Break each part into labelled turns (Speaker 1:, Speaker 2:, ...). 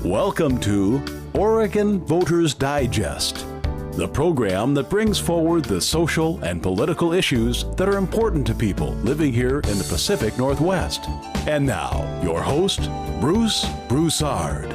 Speaker 1: Welcome to Oregon Voters Digest, the program that brings forward the social and political issues that are important to people living here in the Pacific Northwest. And now, your host, Bruce Broussard.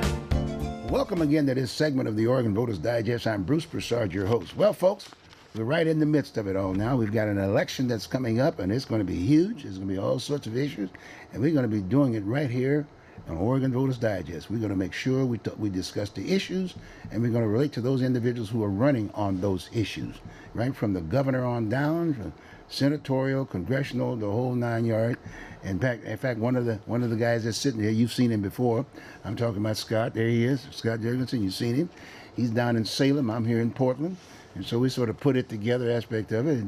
Speaker 2: Welcome again to this segment of the Oregon Voters Digest. I'm Bruce Broussard, your host. Well, folks, we're right in the midst of it all now. We've got an election that's coming up, and it's going to be huge. There's going to be all sorts of issues, and we're going to be doing it right here on Oregon Voters Digest. We're going to make sure we discuss the issues, and we're going to relate to those individuals who are running on those issues, right from the governor on down, from senatorial, congressional, the whole 9 yards. In fact, one of the guys that's sitting here, you've seen him before. I'm talking about Scott. There he is, Scott Jorgensen. You've seen him. He's down in Salem. I'm here in Portland. And so we sort of put it together aspect of it,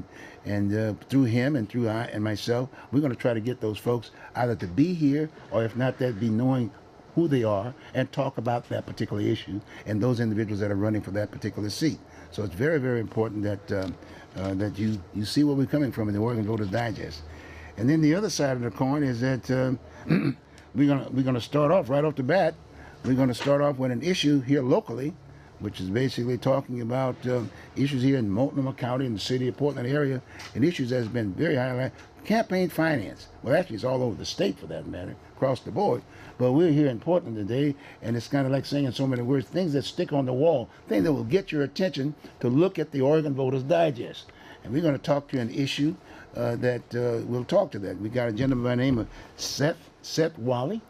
Speaker 2: and through him and through I and myself, we're going to try to get those folks either to be here, or if not that, be knowing who they are and talk about that particular issue and those individuals that are running for that particular seat. So it's very, very important that that you see where we're coming from in the Oregon Voters Digest. And then the other side of the coin is that we're gonna start off right off the bat. We're going to start off with an issue here locally, which is basically talking about issues here in Multnomah County and the city of Portland area, and issues that has been very highlighted. Campaign finance. Well, actually, it's all over the state for that matter, across the board. But we're here in Portland today, and it's kind of like saying in so many words, things that stick on the wall, things that will get your attention to look at the Oregon Voters Digest. And we're going to talk to an issue that we'll talk to that. We got a gentleman by the name of Seth Woolley.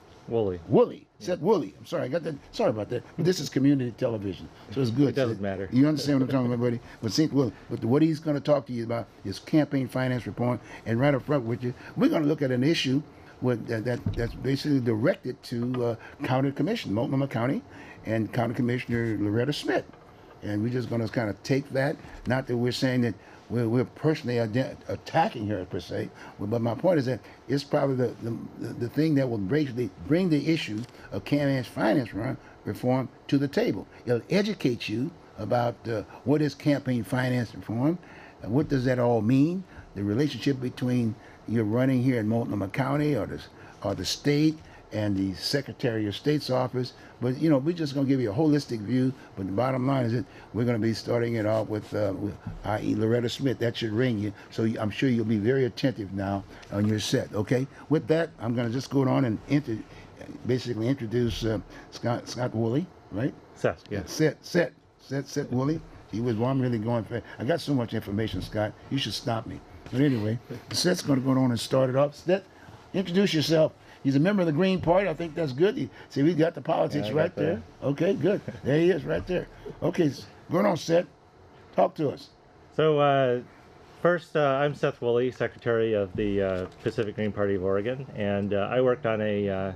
Speaker 2: Seth Woolley. I'm sorry, I got that. Sorry about that. But this is community television, so it's good.
Speaker 3: It doesn't matter.
Speaker 2: You understand what I'm talking about, buddy? But Seth Woolley, what he's going to talk to you about is campaign finance reform. And right up front with you, we're going to look at an issue that's basically directed to County Commission, Multnomah County, and County Commissioner Loretta Smith. And we're just going to kind of take that. Not that we're saying that we're personally attacking her per se, but my point is that it's probably the thing that will basically bring the issue of campaign finance reform to the table. It'll educate you about what is campaign finance reform, and what does that all mean, the relationship between you're running here in Multnomah County or the state and the Secretary of State's office. But we're just going to give you a holistic view. But the bottom line is that we're going to be starting it off with i.e. Loretta Smith. That should ring you. So I'm sure you'll be very attentive now on your set. Okay. With that, I'm going to just go on and basically introduce Scott Woolley, right?
Speaker 3: Seth, yeah.
Speaker 2: Seth Woolley. He was one really going for. I got so much information, Scott. You should stop me. But anyway, Seth's going to go on and start it off. Seth, introduce yourself. He's a member of the Green Party. I think that's good. See, we got the politics right there. Okay, good. There he is right there. Okay, going on, Seth. Talk to us.
Speaker 3: So first, I'm Seth Woolley, Secretary of the Pacific Green Party of Oregon, and I worked on a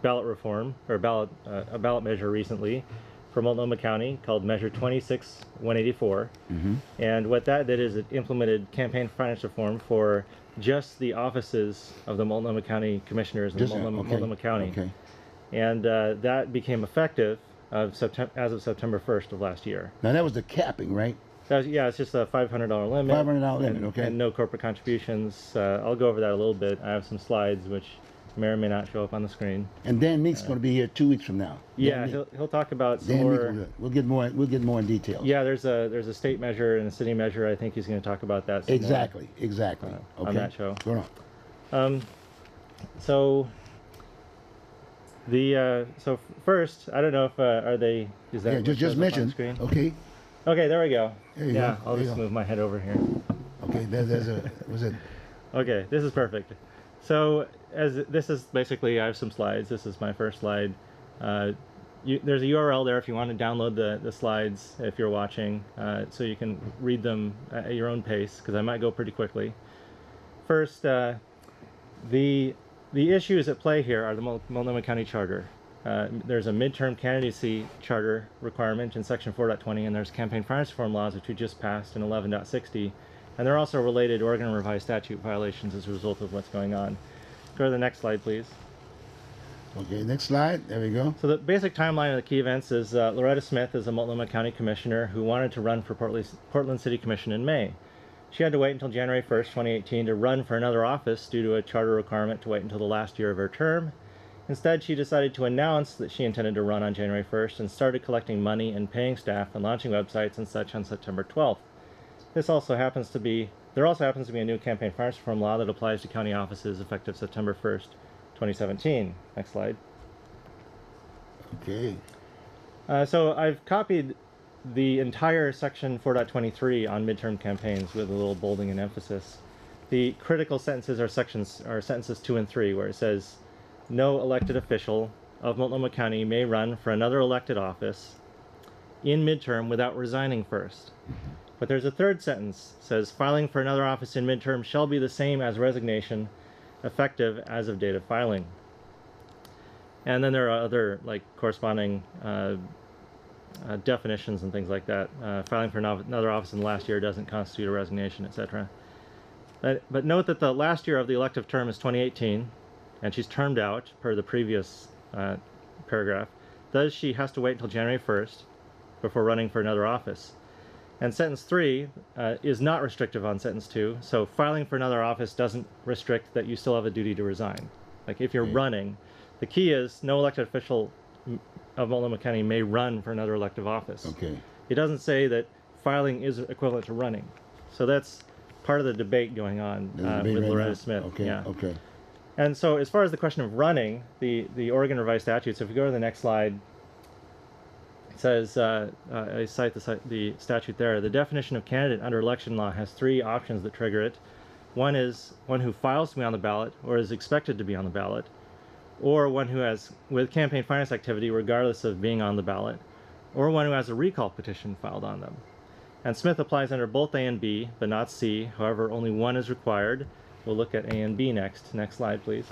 Speaker 3: ballot reform, or a ballot measure recently for Multnomah County called Measure 26184. Mm-hmm. And what that did is it implemented campaign finance reform for just the offices of the Multnomah County Commissioners in Multnomah County. Okay. And that became effective as of September 1st of last year.
Speaker 2: Now that was the capping, right?
Speaker 3: It's just a $500 limit.
Speaker 2: $500 limit, okay.
Speaker 3: And no corporate contributions. I'll go over that a little bit. I have some slides which may or may not show up on the screen.
Speaker 2: And Dan Meek's going to be here 2 weeks from now.
Speaker 3: Yeah, he'll talk about some more.
Speaker 2: We'll get more in detail.
Speaker 3: Yeah, there's a state measure and a city measure. I think he's going to talk about that.
Speaker 2: Exactly.
Speaker 3: Okay. On that show.
Speaker 2: Go on.
Speaker 3: So first, I don't know if is that
Speaker 2: just mention.
Speaker 3: Screen?
Speaker 2: Okay.
Speaker 3: Okay, there we go.
Speaker 2: There you go.
Speaker 3: I'll just move my head over here.
Speaker 2: Okay, was it?
Speaker 3: Okay, this is perfect. So this is basically, I have some slides. This is my first slide. There's a URL there if you want to download the slides if you're watching, so you can read them at your own pace, because I might go pretty quickly. First, the issues at play here are the Multnomah County Charter. There's a midterm candidacy charter requirement in Section 4.20, and there's campaign finance reform laws which we just passed in 11.60. And there are also related Oregon revised statute violations as a result of what's going on. Go to the next slide, please.
Speaker 2: Okay, next slide. There we go.
Speaker 3: So the basic timeline of the key events is Loretta Smith is a Multnomah County Commissioner who wanted to run for Portland City Commission in May. She had to wait until January 1st, 2018 to run for another office due to a charter requirement to wait until the last year of her term. Instead, she decided to announce that she intended to run on January 1st and started collecting money and paying staff and launching websites and such on September 12th. There also happens to be a new campaign finance reform law that applies to county offices effective September 1st, 2017. Next slide.
Speaker 2: Okay.
Speaker 3: So I've copied the entire section 4.23 on midterm campaigns with a little bolding and emphasis. The critical sentences are sentences 2 and 3, where it says, no elected official of Multnomah County may run for another elected office in midterm without resigning first. But there's a third sentence, says filing for another office in midterm shall be the same as resignation, effective as of date of filing. And then there are other corresponding definitions and things like that. Filing for another office in the last year doesn't constitute a resignation, etc. But note that the last year of the elective term is 2018, and she's termed out per the previous paragraph. Thus, she has to wait until January 1st before running for another office. And sentence 3 is not restrictive on sentence 2, so filing for another office doesn't restrict that you still have a duty to resign. Like if you're running, the key is no elected official of Multnomah County may run for another elective office.
Speaker 2: Okay.
Speaker 3: It doesn't say that filing is equivalent to running. So that's part of the debate going on with Loretta Smith.
Speaker 2: Okay.
Speaker 3: Yeah.
Speaker 2: Okay.
Speaker 3: And so as far as the question of running, the Oregon revised statutes, if we go to the next slide, it says, I cite the statute there, the definition of candidate under election law has 3 options that trigger it. One is one who files to be on the ballot or is expected to be on the ballot, or one who has, with campaign finance activity regardless of being on the ballot, or one who has a recall petition filed on them. And Smith applies under both A and B, but not C. However, only one is required. We'll look at A and B next. Next slide, please.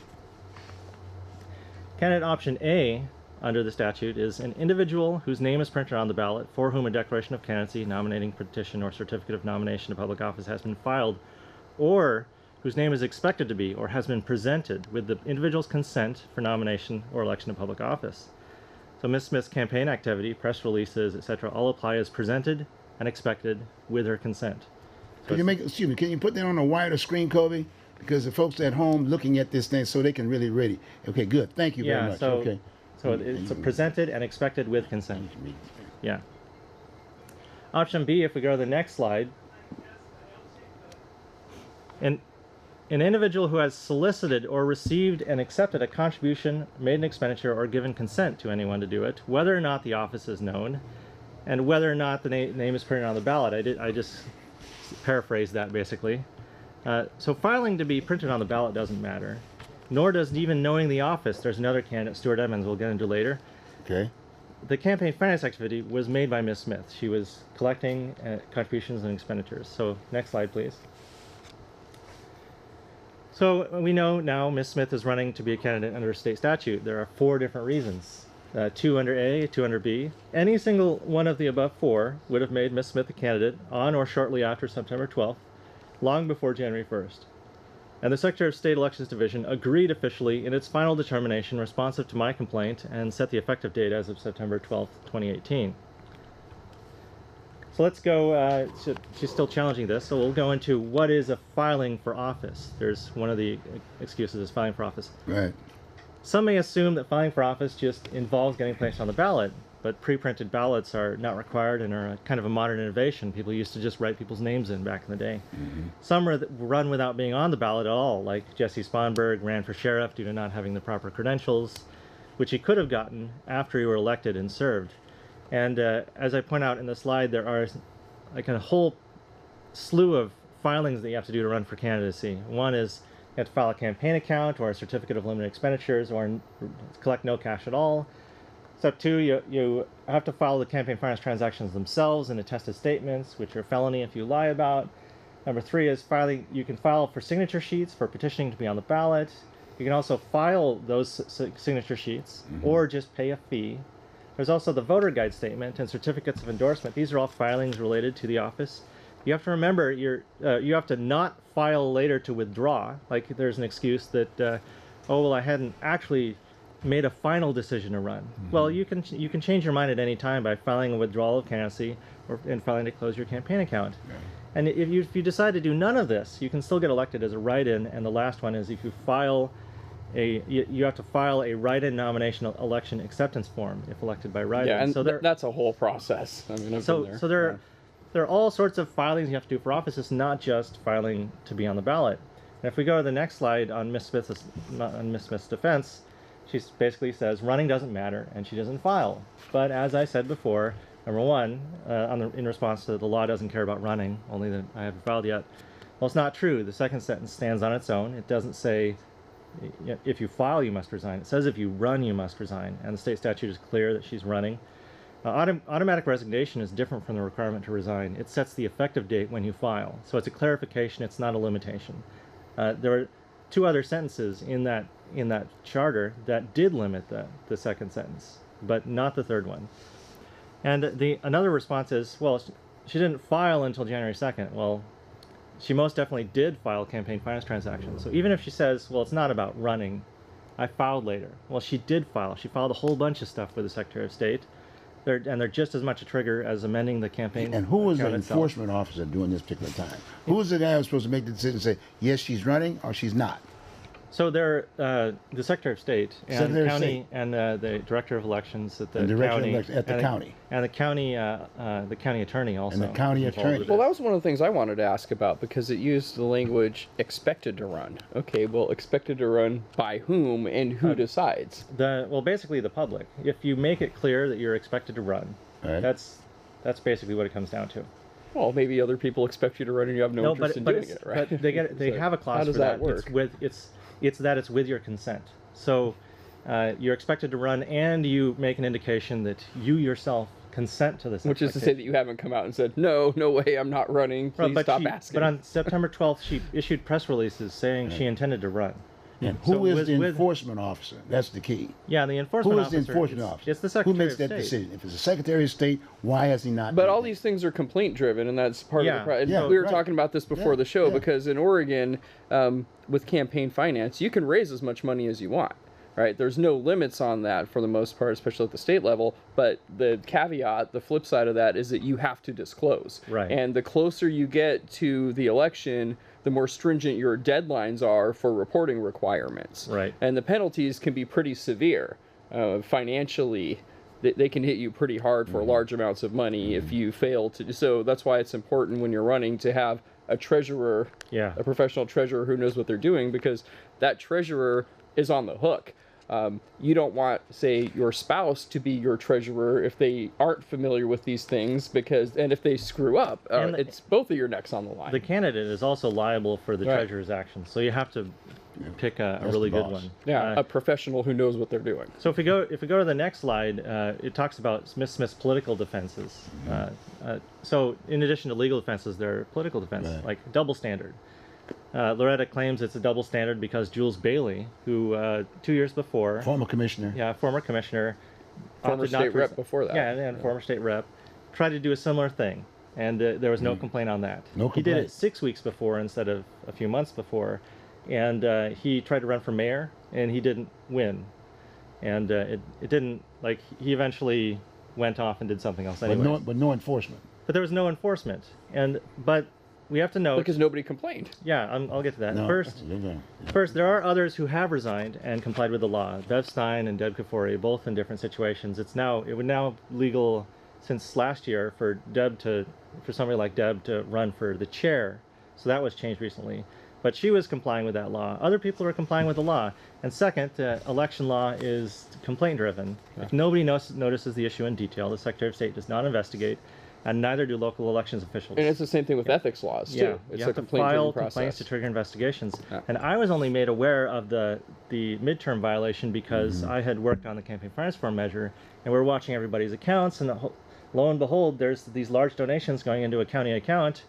Speaker 3: Candidate option A under the statute is an individual whose name is printed on the ballot for whom a declaration of candidacy, nominating petition, or certificate of nomination to public office has been filed, or whose name is expected to be or has been presented with the individual's consent for nomination or election to public office. So Ms. Smith's campaign activity, press releases, etc., all apply as presented and expected with her consent. So
Speaker 2: Can you put that on a wider screen, Kobe? Because the folks at home looking at this thing so they can really read it. Okay, good. Thank you very much.
Speaker 3: So,
Speaker 2: okay.
Speaker 3: So it's presented and expected with consent. Yeah. Option B, if we go to the next slide, an individual who has solicited or received and accepted a contribution, made an expenditure, or given consent to anyone to do it, whether or not the office is known, and whether or not the name is printed on the ballot. I just paraphrased that basically. So filing to be printed on the ballot doesn't matter, nor does even knowing the office. There's another candidate, Stuart Edmonds, we'll get into later.
Speaker 2: Okay.
Speaker 3: The campaign finance activity was made by Ms. Smith. She was collecting contributions and expenditures. So next slide, please. So we know now Ms. Smith is running to be a candidate under state statute. There are 4 different reasons. 2 under A, 2 under B. Any single one of the above 4 would have made Ms. Smith a candidate on or shortly after September 12th, long before January 1st. And the Secretary of State Elections Division agreed officially in its final determination responsive to my complaint and set the effective date as of September 12th, 2018. So let's go, she's still challenging this, so we'll go into what is a filing for office. There's one of the excuses is filing for office.
Speaker 2: Right.
Speaker 3: Some may assume that filing for office just involves getting placed on the ballot, but pre-printed ballots are not required and are kind of a modern innovation. People used to just write people's names in back in the day. Mm-hmm. Some run without being on the ballot at all, like Jesse Sponberg ran for sheriff due to not having the proper credentials, which he could have gotten after he were elected and served. And as I point out in the slide, there are like a whole slew of filings that you have to do to run for candidacy. One is you have to file a campaign account or a certificate of limited expenditures or collect no cash at all. Step 2, you have to file the campaign finance transactions themselves and attested statements, which are a felony if you lie about. Number 3 is filing. You can file for signature sheets for petitioning to be on the ballot. You can also file those signature sheets or just pay a fee. There's also the voter guide statement and certificates of endorsement. These are all filings related to the office. You have to remember you have to not file later to withdraw. Like there's an excuse that, oh well, I hadn't actually made a final decision to run. Well, you can change your mind at any time by filing a withdrawal of candidacy and filing to close your campaign account. Yeah. And if you decide to do none of this, you can still get elected as a write-in. And the last one is if you file you have to file a write-in nomination election acceptance form if elected by write-in.
Speaker 4: Yeah, and
Speaker 3: so
Speaker 4: that's a whole process. I mean, I've been there.
Speaker 3: So there are all sorts of filings you have to do for office. It's not just filing to be on the ballot. And if we go to the next slide on Miss Smith's defense, she basically says running doesn't matter and she doesn't file. But as I said before, number one, in response to the law doesn't care about running, only that I haven't filed yet. Well, it's not true. The second sentence stands on its own. It doesn't say if you file, you must resign. It says if you run, you must resign. And the state statute is clear that she's running. Automatic resignation is different from the requirement to resign. It sets the effective date when you file. So it's a clarification. It's not a limitation. There are two other sentences in that charter that did limit the second sentence, but not the third one. And another response is, well, she didn't file until January 2nd. Well, she most definitely did file campaign finance transactions. So even if she says, well, it's not about running, I filed later. Well, she did file. She filed a whole bunch of stuff with the Secretary of State. They're just as much a trigger as amending the campaign.
Speaker 2: And who was the
Speaker 3: account itself.
Speaker 2: enforcement officer during this particular time? Who was the guy who was supposed to make the decision and say, yes, she's running or she's not?
Speaker 3: So they're the Secretary of State and
Speaker 2: Secretary of
Speaker 3: county
Speaker 2: State.
Speaker 3: and the Director of Elections at the
Speaker 2: Director of
Speaker 3: county
Speaker 2: Elections at the county.
Speaker 3: and the county attorney also.
Speaker 2: And the county
Speaker 3: involved
Speaker 2: attorney.
Speaker 3: with
Speaker 4: Well,
Speaker 3: it.
Speaker 4: that was one of the things I wanted to ask about because it used the language expected to run. Okay, well, expected to run by whom and who decides?
Speaker 3: Basically the public. If you make it clear that you're expected to run,
Speaker 2: Right.
Speaker 3: that's basically what it comes down to.
Speaker 4: Well, maybe other people expect you to run and you have no interest in doing it, right?
Speaker 3: But they
Speaker 4: So
Speaker 3: have a clause
Speaker 4: how does
Speaker 3: for
Speaker 4: that
Speaker 3: that.
Speaker 4: work?
Speaker 3: It's with your consent. So you're expected to run, and you make an indication that you yourself consent to this.
Speaker 4: Which is to say that you haven't come out and said, no way, I'm not running. Please stop asking.
Speaker 3: But on September 12th, she issued press releases saying she intended to run.
Speaker 2: And
Speaker 3: So
Speaker 2: who is the
Speaker 3: with-
Speaker 2: enforcement officer? That's the key.
Speaker 3: Yeah, the enforcement
Speaker 2: Who is
Speaker 3: officer.
Speaker 2: the enforcement officer?
Speaker 3: It's the Secretary
Speaker 2: Who makes
Speaker 3: of
Speaker 2: that
Speaker 3: State.
Speaker 2: decision? If it's the Secretary of State, why has he not?
Speaker 4: But
Speaker 2: done
Speaker 4: all
Speaker 2: that?
Speaker 4: things things are complaint driven, and that's part of
Speaker 3: Yeah.
Speaker 4: the problem.
Speaker 2: Yeah,
Speaker 4: We were
Speaker 2: right.
Speaker 4: talking about this before
Speaker 2: Yeah,
Speaker 4: the show
Speaker 2: yeah.
Speaker 4: because in Oregon, with campaign finance, you can raise as much money as you want. Right? There's no limits on that for the most part, especially at the state level. But the caveat, the flip side of that, is that you have to disclose.
Speaker 3: Right.
Speaker 4: And the closer you get to the election, the more stringent your deadlines are for reporting requirements.
Speaker 3: Right.
Speaker 4: And the penalties can be pretty severe financially. They can hit you pretty hard for large amounts of money if you fail to. So that's why it's important when you're running to have a treasurer,
Speaker 3: Yeah.
Speaker 4: a professional treasurer who knows what they're doing, because that treasurer is on the hook. You don't want, say, your spouse to be your treasurer if they aren't familiar with these things, and if they screw up,
Speaker 3: And
Speaker 4: it's both of your necks on the line.
Speaker 3: The candidate is also liable for the
Speaker 4: Right.
Speaker 3: treasurer's actions, so you have to pick a
Speaker 2: That's
Speaker 3: really
Speaker 2: the
Speaker 3: good
Speaker 2: boss.
Speaker 3: one.
Speaker 4: Yeah, a professional who knows what they're doing.
Speaker 3: So if we go to the next slide, it talks about Miss Smith's political defenses. So in addition to legal defenses, there are political defenses,
Speaker 2: Right.
Speaker 3: like double standard. Loretta claims it's a double standard because Jules Bailey, who 2 years before,
Speaker 2: Former commissioner.
Speaker 3: former commissioner,
Speaker 4: Former
Speaker 3: opted not
Speaker 4: state
Speaker 3: to
Speaker 4: rep
Speaker 3: resi-
Speaker 4: before that.
Speaker 3: Yeah, and former state rep, tried to do a similar thing, and there was no complaint on that.
Speaker 2: No
Speaker 3: He did
Speaker 2: complaint.
Speaker 3: it 6 weeks before instead of a few months before, and he tried to run for mayor, and he didn't win, and it didn't, like, he eventually went off and did something else anyway.
Speaker 2: But no enforcement.
Speaker 3: But there was no enforcement, but we have to note.
Speaker 4: Because nobody complained.
Speaker 3: Yeah, I'll get to that.
Speaker 2: No.
Speaker 3: First, there are others who have resigned and complied with the law. Bev Stein and Deb Kafoury, both in different situations. It would now legal since last year for somebody like Deb to run for the chair. So that was changed recently. But she was complying with that law. Other people are complying with the law. And second, election law is complaint driven. If nobody notices the issue in detail, the Secretary of State does not investigate, and neither do local elections officials.
Speaker 4: And it's the same thing with ethics laws, too.
Speaker 3: Yeah,
Speaker 4: It's
Speaker 3: you
Speaker 4: a
Speaker 3: have to
Speaker 4: complaint
Speaker 3: file
Speaker 4: process.
Speaker 3: complaints to trigger investigations.
Speaker 4: Yeah.
Speaker 3: And I was only made aware of the midterm violation because I had worked on the campaign finance reform measure, and we were watching everybody's accounts, and lo and behold, there's these large donations going into a county account,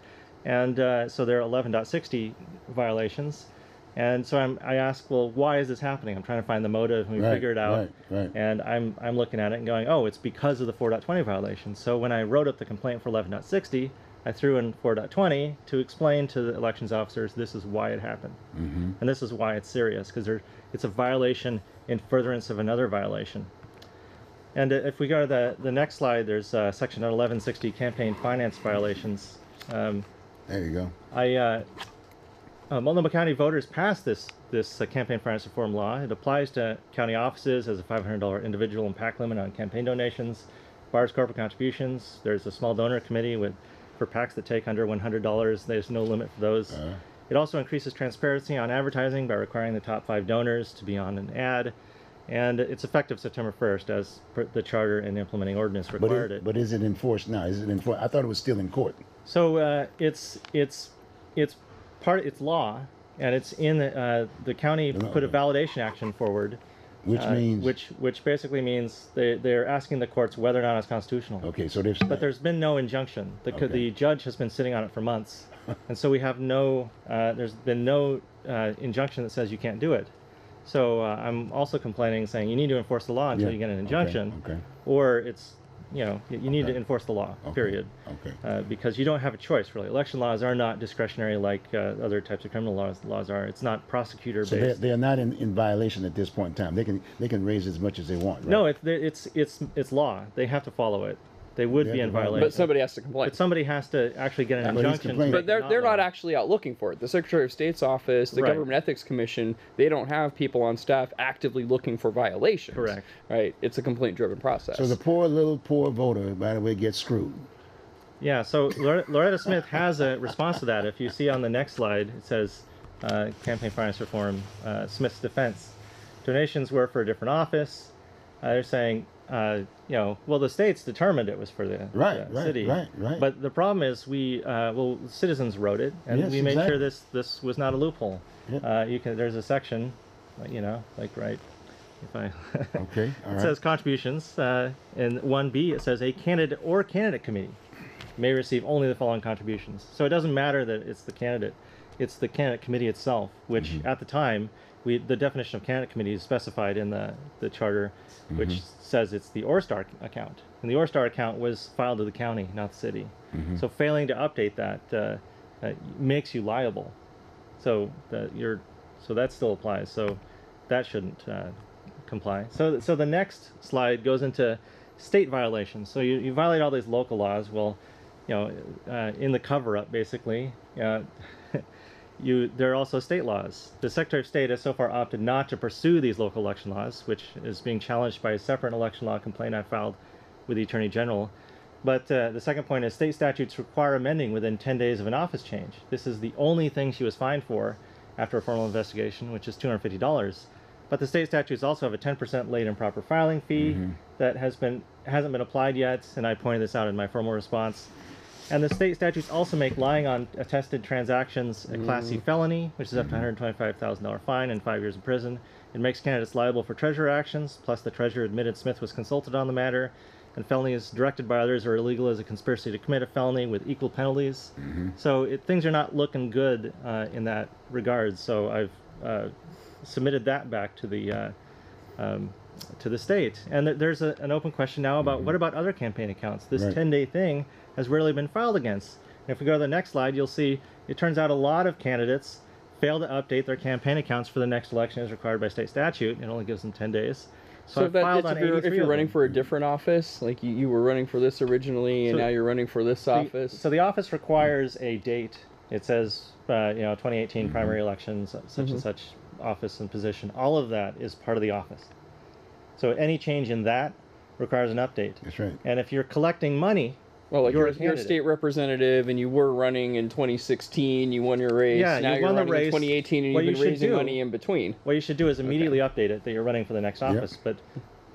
Speaker 3: and so there are 11.60 violations. And so I asked, well, why is this happening? I'm trying to find the motive, and we
Speaker 2: Right,
Speaker 3: figure it out.
Speaker 2: right.
Speaker 3: And I'm looking at it and going, oh, it's because of the 4.20 violation. So when I wrote up the complaint for 11.60, I threw in 4.20 to explain to the elections officers this is why it happened.
Speaker 2: Mm-hmm.
Speaker 3: And this is why it's serious, because it's a violation in furtherance of another violation. And if we go to the next slide, there's section 1160 campaign finance violations.
Speaker 2: There you go.
Speaker 3: Multnomah County voters passed this campaign finance reform law. It applies to county offices as a $500 individual impact limit on campaign donations, bars corporate contributions. There's a small donor committee for PACs that take under $100. There's no limit for those. It also increases transparency on advertising by requiring the top 5 donors to be on an ad. And it's effective September 1st, as the charter and implementing ordinance required it.
Speaker 2: But is it enforced now? Is it enforced? I thought it was still in court.
Speaker 3: So it's law, and it's in the county put a validation action forward,
Speaker 2: Which means?
Speaker 3: which basically means they're asking the courts whether or not it's constitutional.
Speaker 2: Okay, so
Speaker 3: But there's been no injunction. The judge has been sitting on it for months, and so we have there's been no injunction that says you can't do it. So I'm also complaining, saying you need to enforce the law until you get an injunction, or it's, you need to enforce the law, period. Because you don't have a choice, really. Election laws are not discretionary like other types of criminal laws are. It's not prosecutor-based.
Speaker 2: So they are not in violation at this point in time. They can raise as much as they want, right?
Speaker 3: No, it's law. They have to follow it. They would be in violation.
Speaker 4: But somebody has to complain.
Speaker 3: But somebody has to actually get an injunction.
Speaker 4: But they're not actually out looking for it. The Secretary of State's office, the Government Ethics Commission, they don't have people on staff actively looking for violations.
Speaker 3: Correct.
Speaker 4: Right? It's a complaint-driven process.
Speaker 2: So the poor voter, by the way, gets screwed.
Speaker 3: Yeah, so Loretta Smith has a response to that. If you see on the next slide, it says campaign finance reform, Smith's defense. Donations were for a different office. They're saying, well, the states determined it was for the city. Right. But the problem is citizens wrote it, and we made sure this was not a loophole. Yep. There's a section, if I
Speaker 2: okay, all right.
Speaker 3: It says contributions, in 1B it says a candidate or candidate committee may receive only the following contributions. So it doesn't matter that it's the candidate, it's the candidate committee itself, which at the time, the definition of candidate committee is specified in the charter, which says it's the Orstar account. And the Orstar account was filed to the county, not the city. So failing to update that makes you liable. So that still applies. So that shouldn't comply. So the next slide goes into state violations. So you violate all these local laws. Well, in the cover-up, basically, there are also state laws. The Secretary of State has so far opted not to pursue these local election laws, which is being challenged by a separate election law complaint I filed with the Attorney General. But the second point is state statutes require amending within 10 days of an office change. This is the only thing she was fined for after a formal investigation, which is $250. But the state statutes also have a 10% late and proper filing fee that hasn't been applied yet, and I pointed this out in my formal response. And the state statutes also make lying on attested transactions a Class C felony, which is up to $125,000 fine and 5 years in prison. It makes candidates liable for treasurer actions, plus the treasurer admitted Smith was consulted on the matter, and felonies directed by others are illegal as a conspiracy to commit a felony with equal penalties. So things are not looking good in that regard. So I've submitted that back to the state. And there's an open question now about what about other campaign accounts? This 10-day thing has rarely been filed against. And if we go to the next slide, you'll see it turns out a lot of candidates fail to update their campaign accounts for the next election as required by state statute. It only gives them 10 days.
Speaker 4: So if you're running for a different office, like you were running for this originally, and now you're running for this office.
Speaker 3: So the office requires a date. It says, 2018 primary elections, such and such office and position. All of that is part of the office. So any change in that requires an update.
Speaker 2: That's right.
Speaker 3: And if you're collecting money,
Speaker 4: well, like you're a state representative, and you were running in 2016, you won your race.
Speaker 3: Yeah,
Speaker 4: now you're running in 2018, and you've been raising money in between.
Speaker 3: What you should do is immediately update it that you're running for the next office. But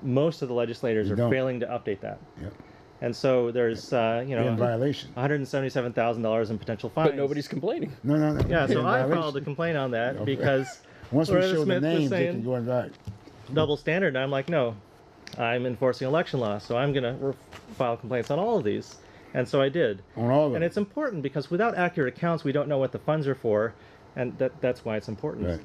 Speaker 3: most of the legislators are failing to update that.
Speaker 2: Yep.
Speaker 3: And so there's,
Speaker 2: in violation.
Speaker 3: $177,000 in potential fines.
Speaker 4: But nobody's complaining.
Speaker 2: No.
Speaker 3: Yeah, so I filed a complaint on that because
Speaker 2: once we show
Speaker 3: Smith
Speaker 2: the names, they can go and write.
Speaker 3: Double standard. And I'm like, no, I'm enforcing election law, so I'm going to file complaints on all of these. And so I did.
Speaker 2: On all of them.
Speaker 3: And it's important because without accurate accounts, we don't know what the funds are for, and that's why it's important.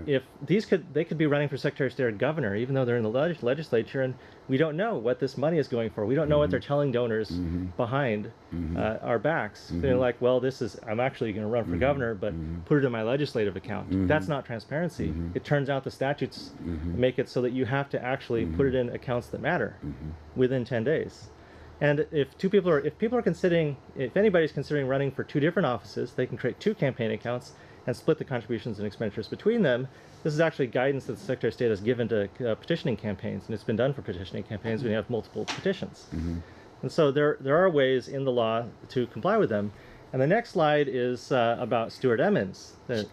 Speaker 3: If they could be running for Secretary of State or governor, even though they're in the legislature, and we don't know what this money is going for. We don't know what they're telling donors behind our backs. They're like, well, I'm actually going to run for governor, but put it in my legislative account. That's not transparency. It turns out the statutes make it so that you have to actually put it in accounts that matter within 10 days. And if anybody's considering running for two different offices, they can create two campaign accounts and split the contributions and expenditures between them. This is actually guidance that the Secretary of State has given to petitioning campaigns, and it's been done for petitioning campaigns when you have multiple petitions. And so there are ways in the law to comply with them. And the next slide is about Stuart Emmons. The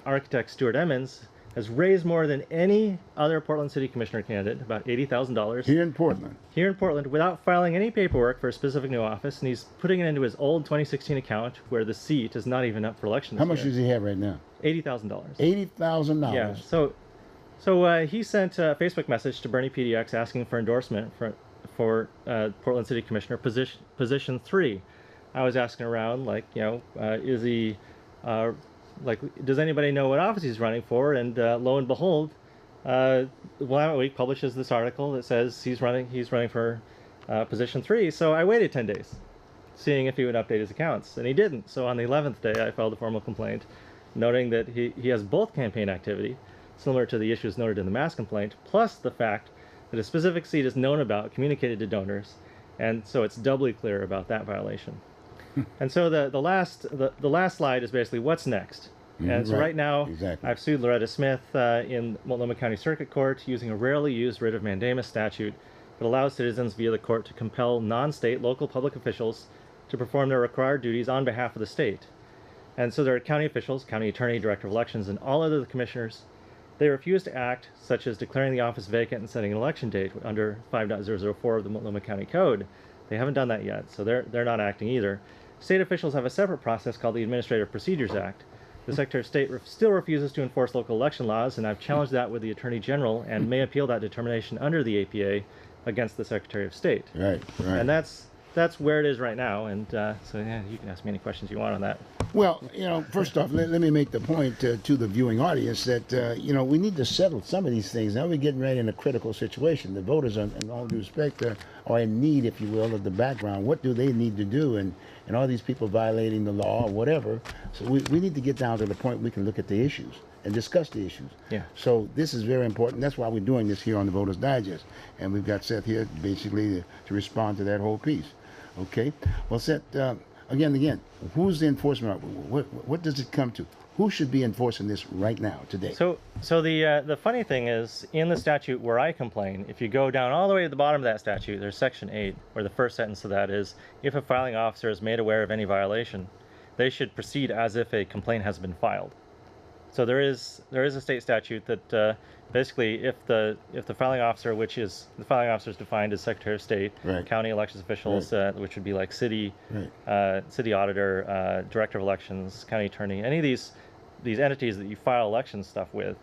Speaker 3: architect Stuart Emmons has raised more than any other Portland City Commissioner candidate, about $80,000.
Speaker 2: Here in Portland.
Speaker 3: Here in Portland, without filing any paperwork for a specific new office, and he's putting it into his old 2016 account where the seat is not even up for election.
Speaker 2: How much does he have right now?
Speaker 3: $80,000.
Speaker 2: $80,000.
Speaker 3: Yeah. So he sent a Facebook message to Bernie PDX asking for endorsement for Portland City Commissioner position 3. I was asking around, like, is he does anybody know what office he's running for? And lo and behold, Willamette Week publishes this article that says he's running for position 3. So I waited 10 days, seeing if he would update his accounts, and he didn't. So on the 11th day, I filed a formal complaint, noting that he has both campaign activity, similar to the issues noted in the mass complaint, plus the fact that a specific seat is known about, communicated to donors, and so it's doubly clear about that violation. And so the last slide is basically what's next. And so right now, I've sued Loretta Smith in Multnomah County Circuit Court using a rarely used writ of mandamus statute that allows citizens via the court to compel non-state local public officials to perform their required duties on behalf of the state. And so there are county officials, county attorney, director of elections, and all other commissioners. They refuse to act, such as declaring the office vacant and setting an election date under 5.004 of the Multnomah County Code. They haven't done that yet, so they're not acting either. State officials have a separate process called the Administrative Procedures Act. The Secretary of State still refuses to enforce local election laws, and I've challenged that with the Attorney General and may appeal that determination under the APA against the Secretary of State.
Speaker 2: Right.
Speaker 3: And that's where it is right now, and so yeah, you can ask me any questions you want on that.
Speaker 2: Well, first off, let me make the point to the viewing audience that, we need to settle some of these things. Now we're getting right in a critical situation. The voters, in all due respect, are in need, if you will, of the background. What do they need to do? And all these people violating the law or whatever. So we need to get down to the point we can look at the issues and discuss the issues.
Speaker 3: Yeah.
Speaker 2: So this is very important. That's why we're doing this here on the Voters Digest. And we've got Seth here basically to respond to that whole piece. Okay. Well, Seth, again, who's the enforcement? What does it come to? Who should be enforcing this right now, today?
Speaker 3: So the funny thing is, in the statute where I complain, if you go down all the way to the bottom of that statute, there's Section 8, where the first sentence of that is, if a filing officer is made aware of any violation, they should proceed as if a complaint has been filed. So there is a state statute that basically, if the filing officer, the filing officer is defined as Secretary of State,
Speaker 2: right,
Speaker 3: county elections officials, which would be like city,
Speaker 2: right,
Speaker 3: city auditor, director of elections, county attorney, any of these entities that you file election stuff with,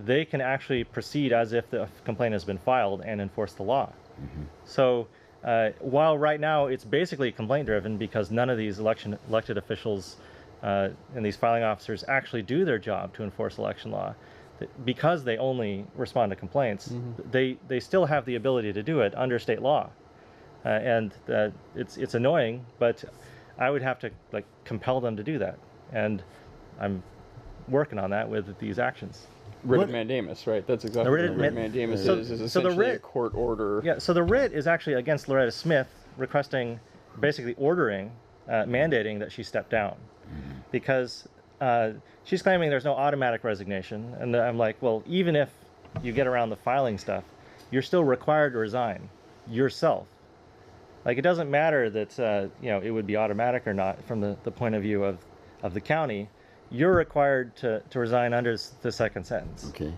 Speaker 3: they can actually proceed as if the complaint has been filed and enforce the law.
Speaker 2: Mm-hmm.
Speaker 3: So while right now it's basically complaint driven because none of these elected officials and these filing officers actually do their job to enforce election law, because they only respond to complaints, mm-hmm, they still have the ability to do it under state law. And it's annoying, but I would have to compel them to do that. And I'm working on that with these actions.
Speaker 4: Writ of mandamus, right? That's exactly what writ of mandamus is essentially a court order.
Speaker 3: Yeah, so the writ is actually against Loretta Smith, requesting, basically ordering, mandating that she step down. Mm-hmm. Because she's claiming there's no automatic resignation. And I'm like, well, even if you get around the filing stuff, you're still required to resign yourself. Like, it doesn't matter that, it would be automatic or not from the point of view of the county. You're required to resign under the second sentence.
Speaker 2: Okay.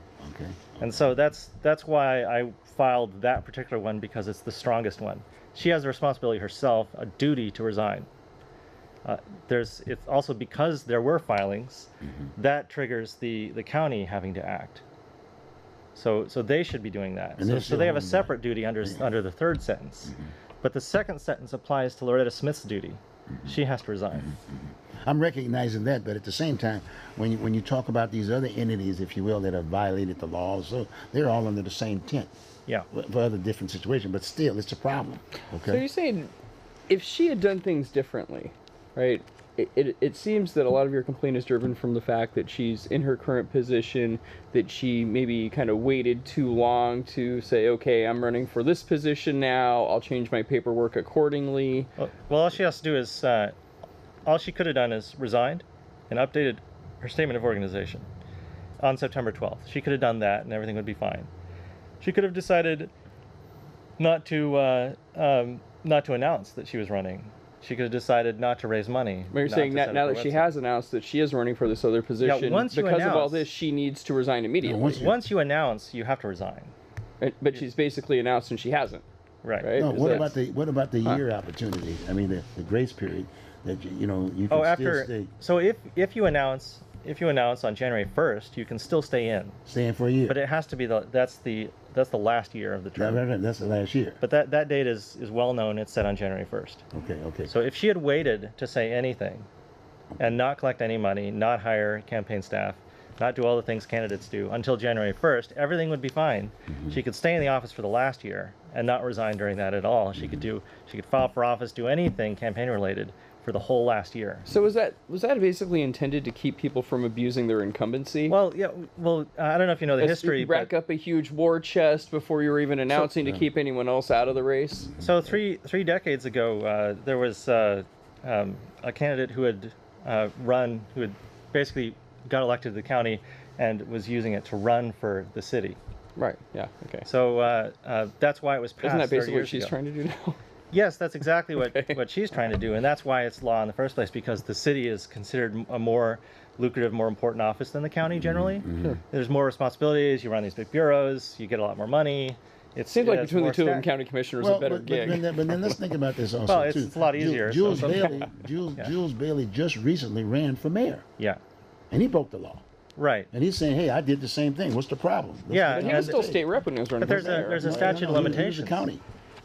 Speaker 3: And so that's why I filed that particular one, because it's the strongest one. She has a responsibility herself, a duty to resign. It's also because there were filings, mm-hmm, that triggers the county having to act. So they should be doing that. So they have a separate duty under the third sentence. Mm-hmm. But the second sentence applies to Loretta Smith's duty. Mm-hmm. She has to resign.
Speaker 2: Mm-hmm. I'm recognizing that, but at the same time, when you talk about these other entities, if you will, that have violated the law, so they're all under the same tent.
Speaker 3: Yeah.
Speaker 2: For other different situations, but still, it's a problem. Okay.
Speaker 4: So you're saying, if she had done things differently, right? It seems that a lot of your complaint is driven from the fact that she's in her current position, that she maybe kind of waited too long to say, okay, I'm running for this position now, I'll change my paperwork accordingly.
Speaker 3: Well, all she has to do is, all she could have done is resigned and updated her statement of organization on September 12th. She could have done that and everything would be fine. She could have decided not to announce that she was running. She could have decided not to raise money.
Speaker 4: But you're saying that now that she has announced that she is running for this other position, because of all this, she needs to resign immediately.
Speaker 3: Once you announce, you have to resign.
Speaker 4: Right? But she's basically announced and she hasn't.
Speaker 3: Right.
Speaker 2: No, what about the year opportunity? I mean, the grace period that you can still stay.
Speaker 3: So if you announce on January 1st, you can still stay in.
Speaker 2: Stay in for a year.
Speaker 3: But it has to be that's the last year of the term.
Speaker 2: Right. That's the last year.
Speaker 3: But that date is well known. It's set on January 1st.
Speaker 2: Okay.
Speaker 3: So if she had waited to say anything, and not collect any money, not hire campaign staff, not do all the things candidates do until January 1st, everything would be fine.
Speaker 2: Mm-hmm.
Speaker 3: She could stay in the office for the last year and not resign during that at all. She could file for office, do anything campaign related for the whole last year.
Speaker 4: So was that basically intended to keep people from abusing their incumbency?
Speaker 3: Well, yeah. Well, I don't know if you know the history.
Speaker 4: Rack up a huge war chest before you were even announcing to keep anyone else out of the race.
Speaker 3: So three decades ago, there was a candidate who had run, who had basically got elected to the county, and was using it to run for the city.
Speaker 4: Right. Yeah. Okay.
Speaker 3: So that's why it was passed.
Speaker 4: Isn't that basically what
Speaker 3: 30 years
Speaker 4: she's
Speaker 3: ago.
Speaker 4: trying to do now?
Speaker 3: Yes, that's exactly what she's trying to do, and that's why it's law in the first place, because the city is considered a more lucrative, more important office than the county generally.
Speaker 4: Mm-hmm.
Speaker 3: There's more responsibilities, you run these big bureaus, you get a lot more money.
Speaker 4: It seems like between the two of them, county commissioner is a better gig.
Speaker 2: But then let's think about this also,
Speaker 3: well, it's a lot easier.
Speaker 2: Jules Bailey just recently ran for mayor.
Speaker 3: Yeah.
Speaker 2: And he broke the law.
Speaker 3: Right.
Speaker 2: And he's saying, hey, I did the same thing. What's the problem?
Speaker 3: Yeah.
Speaker 4: But he was still state rep when he was running
Speaker 3: But
Speaker 4: for mayor.
Speaker 3: there's a statute of limitations.
Speaker 2: He was the county.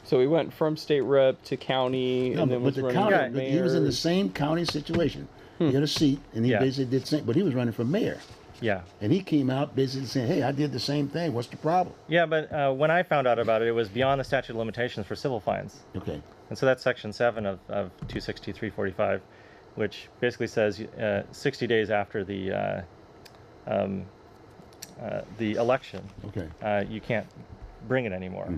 Speaker 4: So he went from state rep to county, and then was running for mayor.
Speaker 2: He was in the same county situation. He had a seat, and he basically did the same. But he was running for mayor.
Speaker 3: Yeah.
Speaker 2: And he came out basically saying, hey, I did the same thing. What's the problem?
Speaker 3: Yeah, but when I found out about it, it was beyond the statute of limitations for civil fines.
Speaker 2: Okay.
Speaker 3: And so that's Section 7 of 26345, which basically says 60 days after the election, you can't bring it anymore.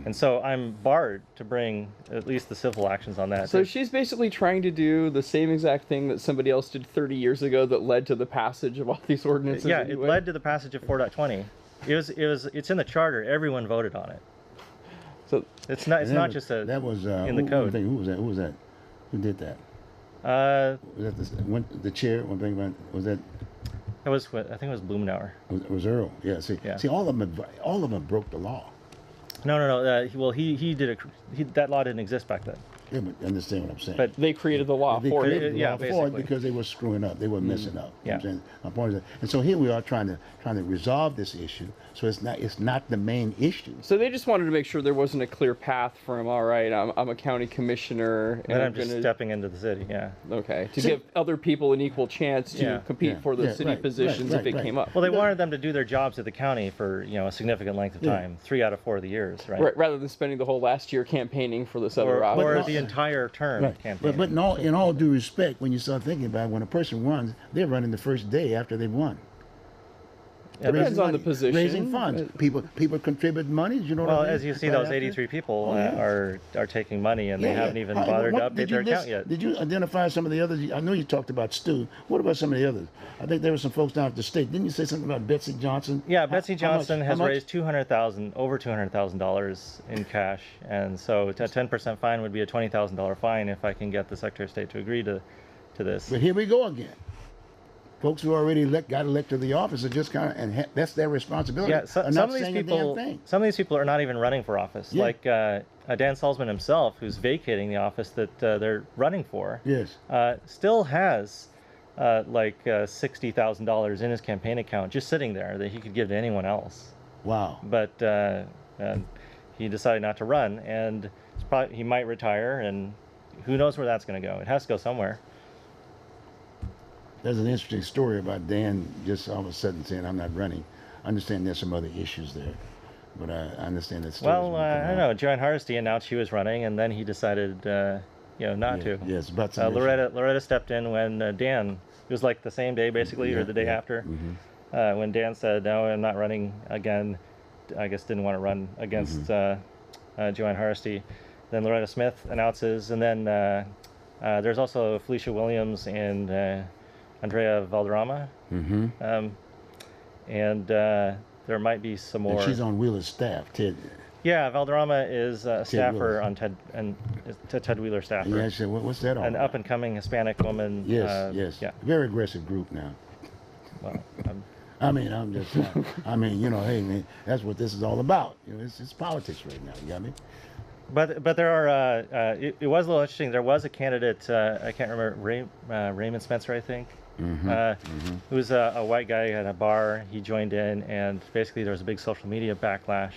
Speaker 3: And so I'm barred to bring at least the civil actions on that.
Speaker 4: So she's basically trying to do the same exact thing that somebody else did 30 years ago that led to the passage of all these ordinances.
Speaker 3: Yeah,
Speaker 4: anyway.
Speaker 3: it led to the passage of 4.20. It's in the charter. Everyone voted on it.
Speaker 4: So
Speaker 3: it's not just in the code.
Speaker 2: Who was that? Who did that? Was that the chair? One thing about was that?
Speaker 3: I think it was Blumenauer.
Speaker 2: It was Earl. Yeah. See, all of them broke the law.
Speaker 3: No. Well, he did that law didn't exist back then.
Speaker 2: Yeah, but understand what I'm saying.
Speaker 4: But they created the law
Speaker 2: They
Speaker 4: for
Speaker 2: created
Speaker 4: it.
Speaker 2: the law for it because they were screwing up. They were messing up. You know what I'm saying? My point is and so here we are trying to resolve this issue. So it's not the main issue.
Speaker 4: So they just wanted to make sure there wasn't a clear path for him. All right, I'm a county commissioner,
Speaker 3: and I'm just stepping into the city. Yeah.
Speaker 4: Okay. To give other people an equal chance to compete for the city positions if it came up.
Speaker 3: Well, they wanted them to do their jobs at the county for a significant length of time, 3 out of 4 of the years, right?
Speaker 4: Rather than spending the whole last year campaigning for this other office.
Speaker 3: Or the entire term campaign.
Speaker 2: But in all due respect, when you start thinking about it, when a person runs, they're running the first day after they've won.
Speaker 4: It depends on the position.
Speaker 2: Raising funds. People contribute money. You know what I mean?
Speaker 3: As you see, those 83 people are taking money, and they haven't even bothered to update their account yet.
Speaker 2: Did you identify some of the others? I know you talked about Stu. What about some of the others? I think there were some folks down at the state. Didn't you say something about Betsy Johnson?
Speaker 3: Yeah, Betsy Johnson has raised over $200,000 in cash, and so a 10% fine would be a $20,000 fine if I can get the Secretary of State to agree to this.
Speaker 2: But here we go again. Folks who already got elected to the office are just kind of, and that's their responsibility.
Speaker 3: Yeah, some of these people are not even running for office. Yeah. Like Dan Salzman himself, who's vacating the office that they're running for.
Speaker 2: Yes.
Speaker 3: Still has $60,000 in his campaign account, just sitting there that he could give to anyone else.
Speaker 2: Wow.
Speaker 3: But he decided not to run, and he might retire, and who knows where that's going to go? It has to go somewhere.
Speaker 2: There's an interesting story about Dan just all of a sudden saying, I'm not running. I understand there's some other issues there, but I understand that story.
Speaker 3: Well, I don't know. Joanne Hardesty announced she was running, and then he decided, not to.
Speaker 2: Yes, but
Speaker 3: Loretta stepped in when Dan, it was like the same day basically, or the day after, when Dan said, no, I'm not running again. I guess didn't want to run against Joanne Hardesty. Then Loretta Smith announces, and then there's also Felicia Williams and Andrea Valderrama. And there might be some more.
Speaker 2: And she's on Wheeler's staff, Ted.
Speaker 3: Yeah, Valderrama is a staffer
Speaker 2: Wheeler.
Speaker 3: on Ted Wheeler staffer.
Speaker 2: Yeah, I said, what's that all
Speaker 3: An
Speaker 2: about?
Speaker 3: up-and-coming Hispanic woman.
Speaker 2: Yes, yes.
Speaker 3: Yeah.
Speaker 2: Very aggressive group now.
Speaker 3: Well,
Speaker 2: I'm just saying. Hey, man, that's what this is all about. It's politics right now. You got me?
Speaker 3: But there are. It was a little interesting. There was a candidate. I can't remember. Raymond Spencer, I think. Who was a white guy at a bar. He joined in, and basically there was a big social media backlash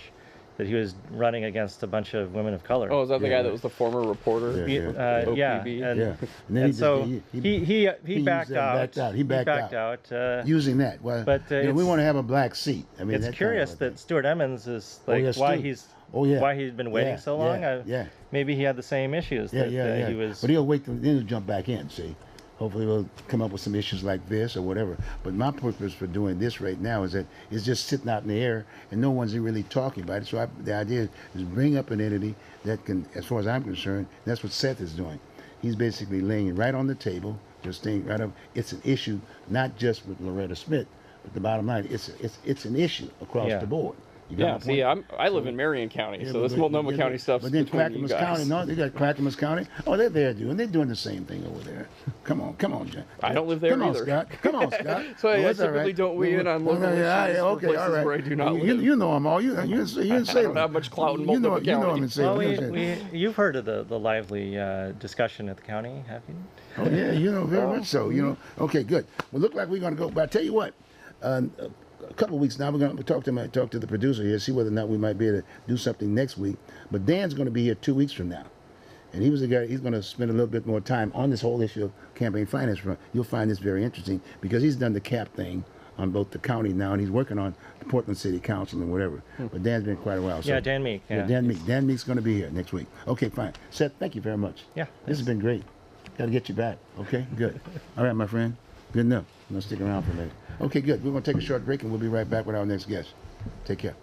Speaker 3: that he was running against a bunch of women of color.
Speaker 4: Oh, is that the guy that was the former reporter?
Speaker 3: Yeah,
Speaker 4: OPB?
Speaker 3: and so he backed out.
Speaker 2: He backed out. Using that. Well,
Speaker 3: but
Speaker 2: we want to have a black seat. I mean,
Speaker 3: it's curious that Stuart Emmons is like why he's been waiting so long. Maybe he had the same issues. He was.
Speaker 2: But he'll wait. Then he'll jump back in. See. Hopefully we'll come up with some issues like this or whatever. But my purpose for doing this right now is that it's just sitting out in the air and no one's really talking about it. So the idea is bring up an entity that can, as far as I'm concerned, that's what Seth is doing. He's basically laying it right on the table, just staying right up. It's an issue, not just with Loretta Smith, but the bottom line, it's an issue across the board.
Speaker 4: Yeah, see, I live in Marion County, so this Multnomah County stuff.
Speaker 2: But then Clackamas County, no, they got Clackamas County. Oh, they're there doing. They're doing the same thing over there. Come on, John.
Speaker 4: I don't live there either.
Speaker 2: Come on, Scott.
Speaker 4: So I typically don't weigh in on local issues places where I do not live.
Speaker 2: You know them all. You in Salem.
Speaker 4: I don't have much clout in Multnomah County.
Speaker 2: You know them in Salem.
Speaker 3: You've heard of the lively discussion at the county, have you?
Speaker 2: Oh yeah, very much so. Okay, good. Well, look like we're going to go. But I tell you what. A couple of weeks now, we're going to talk to the producer here, see whether or not we might be able to do something next week. But Dan's going to be here 2 weeks from now. And he was the guy, he's going to spend a little bit more time on this whole issue of campaign finance front. You'll find this very interesting because he's done the cap thing on both the county now, and he's working on the Portland City Council and whatever. But Dan's been quite a while. So,
Speaker 3: Dan Meek.
Speaker 2: Dan Meek. Dan Meek's going to be here next week. Okay, fine. Seth, thank you very much.
Speaker 3: Yeah.
Speaker 2: This has been great. Got to get you back. Okay, good. All right, my friend. Good enough. I'm going to stick around for a minute. Okay, good. We're going to take a short break, and we'll be right back with our next guest. Take care.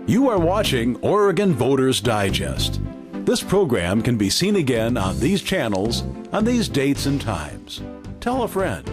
Speaker 1: You are watching Oregon Voters Digest. This program can be seen again on these channels on these dates and times. Tell a friend.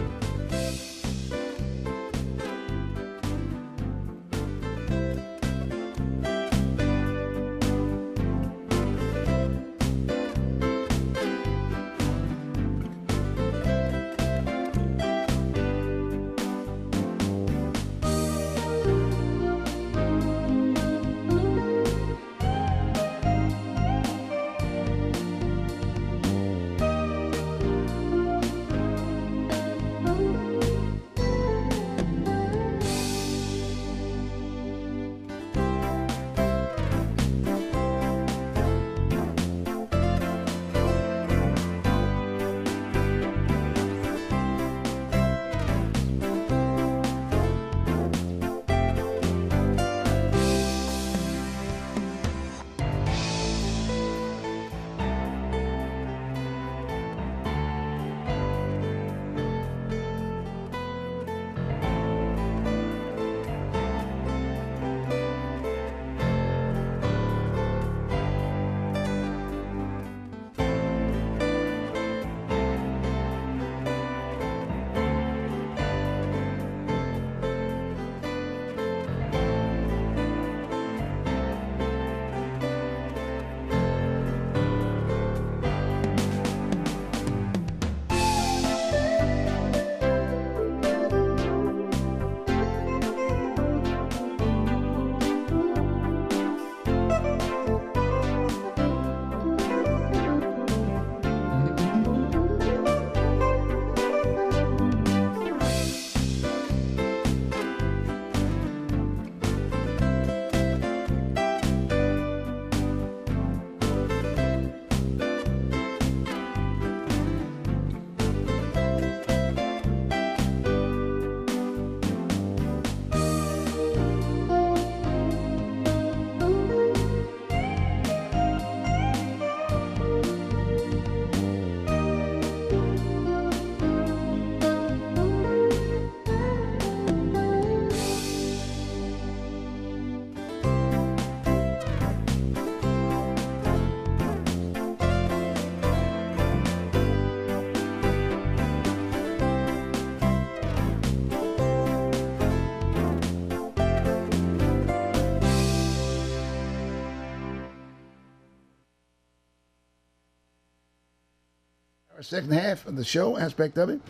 Speaker 2: Our second half of the show aspect of it.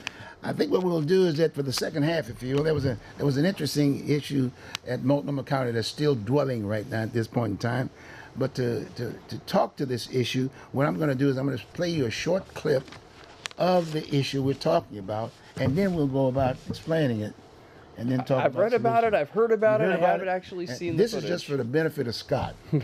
Speaker 2: I think what we'll do is that for the second half, if you will, there was an interesting issue at Multnomah County that's still dwelling right now at this point in time. But to talk to this issue, what I'm going to do is I'm going to play you a short clip of the issue we're talking about, and then we'll go about explaining it, and then talk.
Speaker 4: I've read about it. I've heard about it. I haven't actually
Speaker 2: and
Speaker 4: seen
Speaker 2: this
Speaker 4: the footage.
Speaker 2: is just for the benefit of Scott. You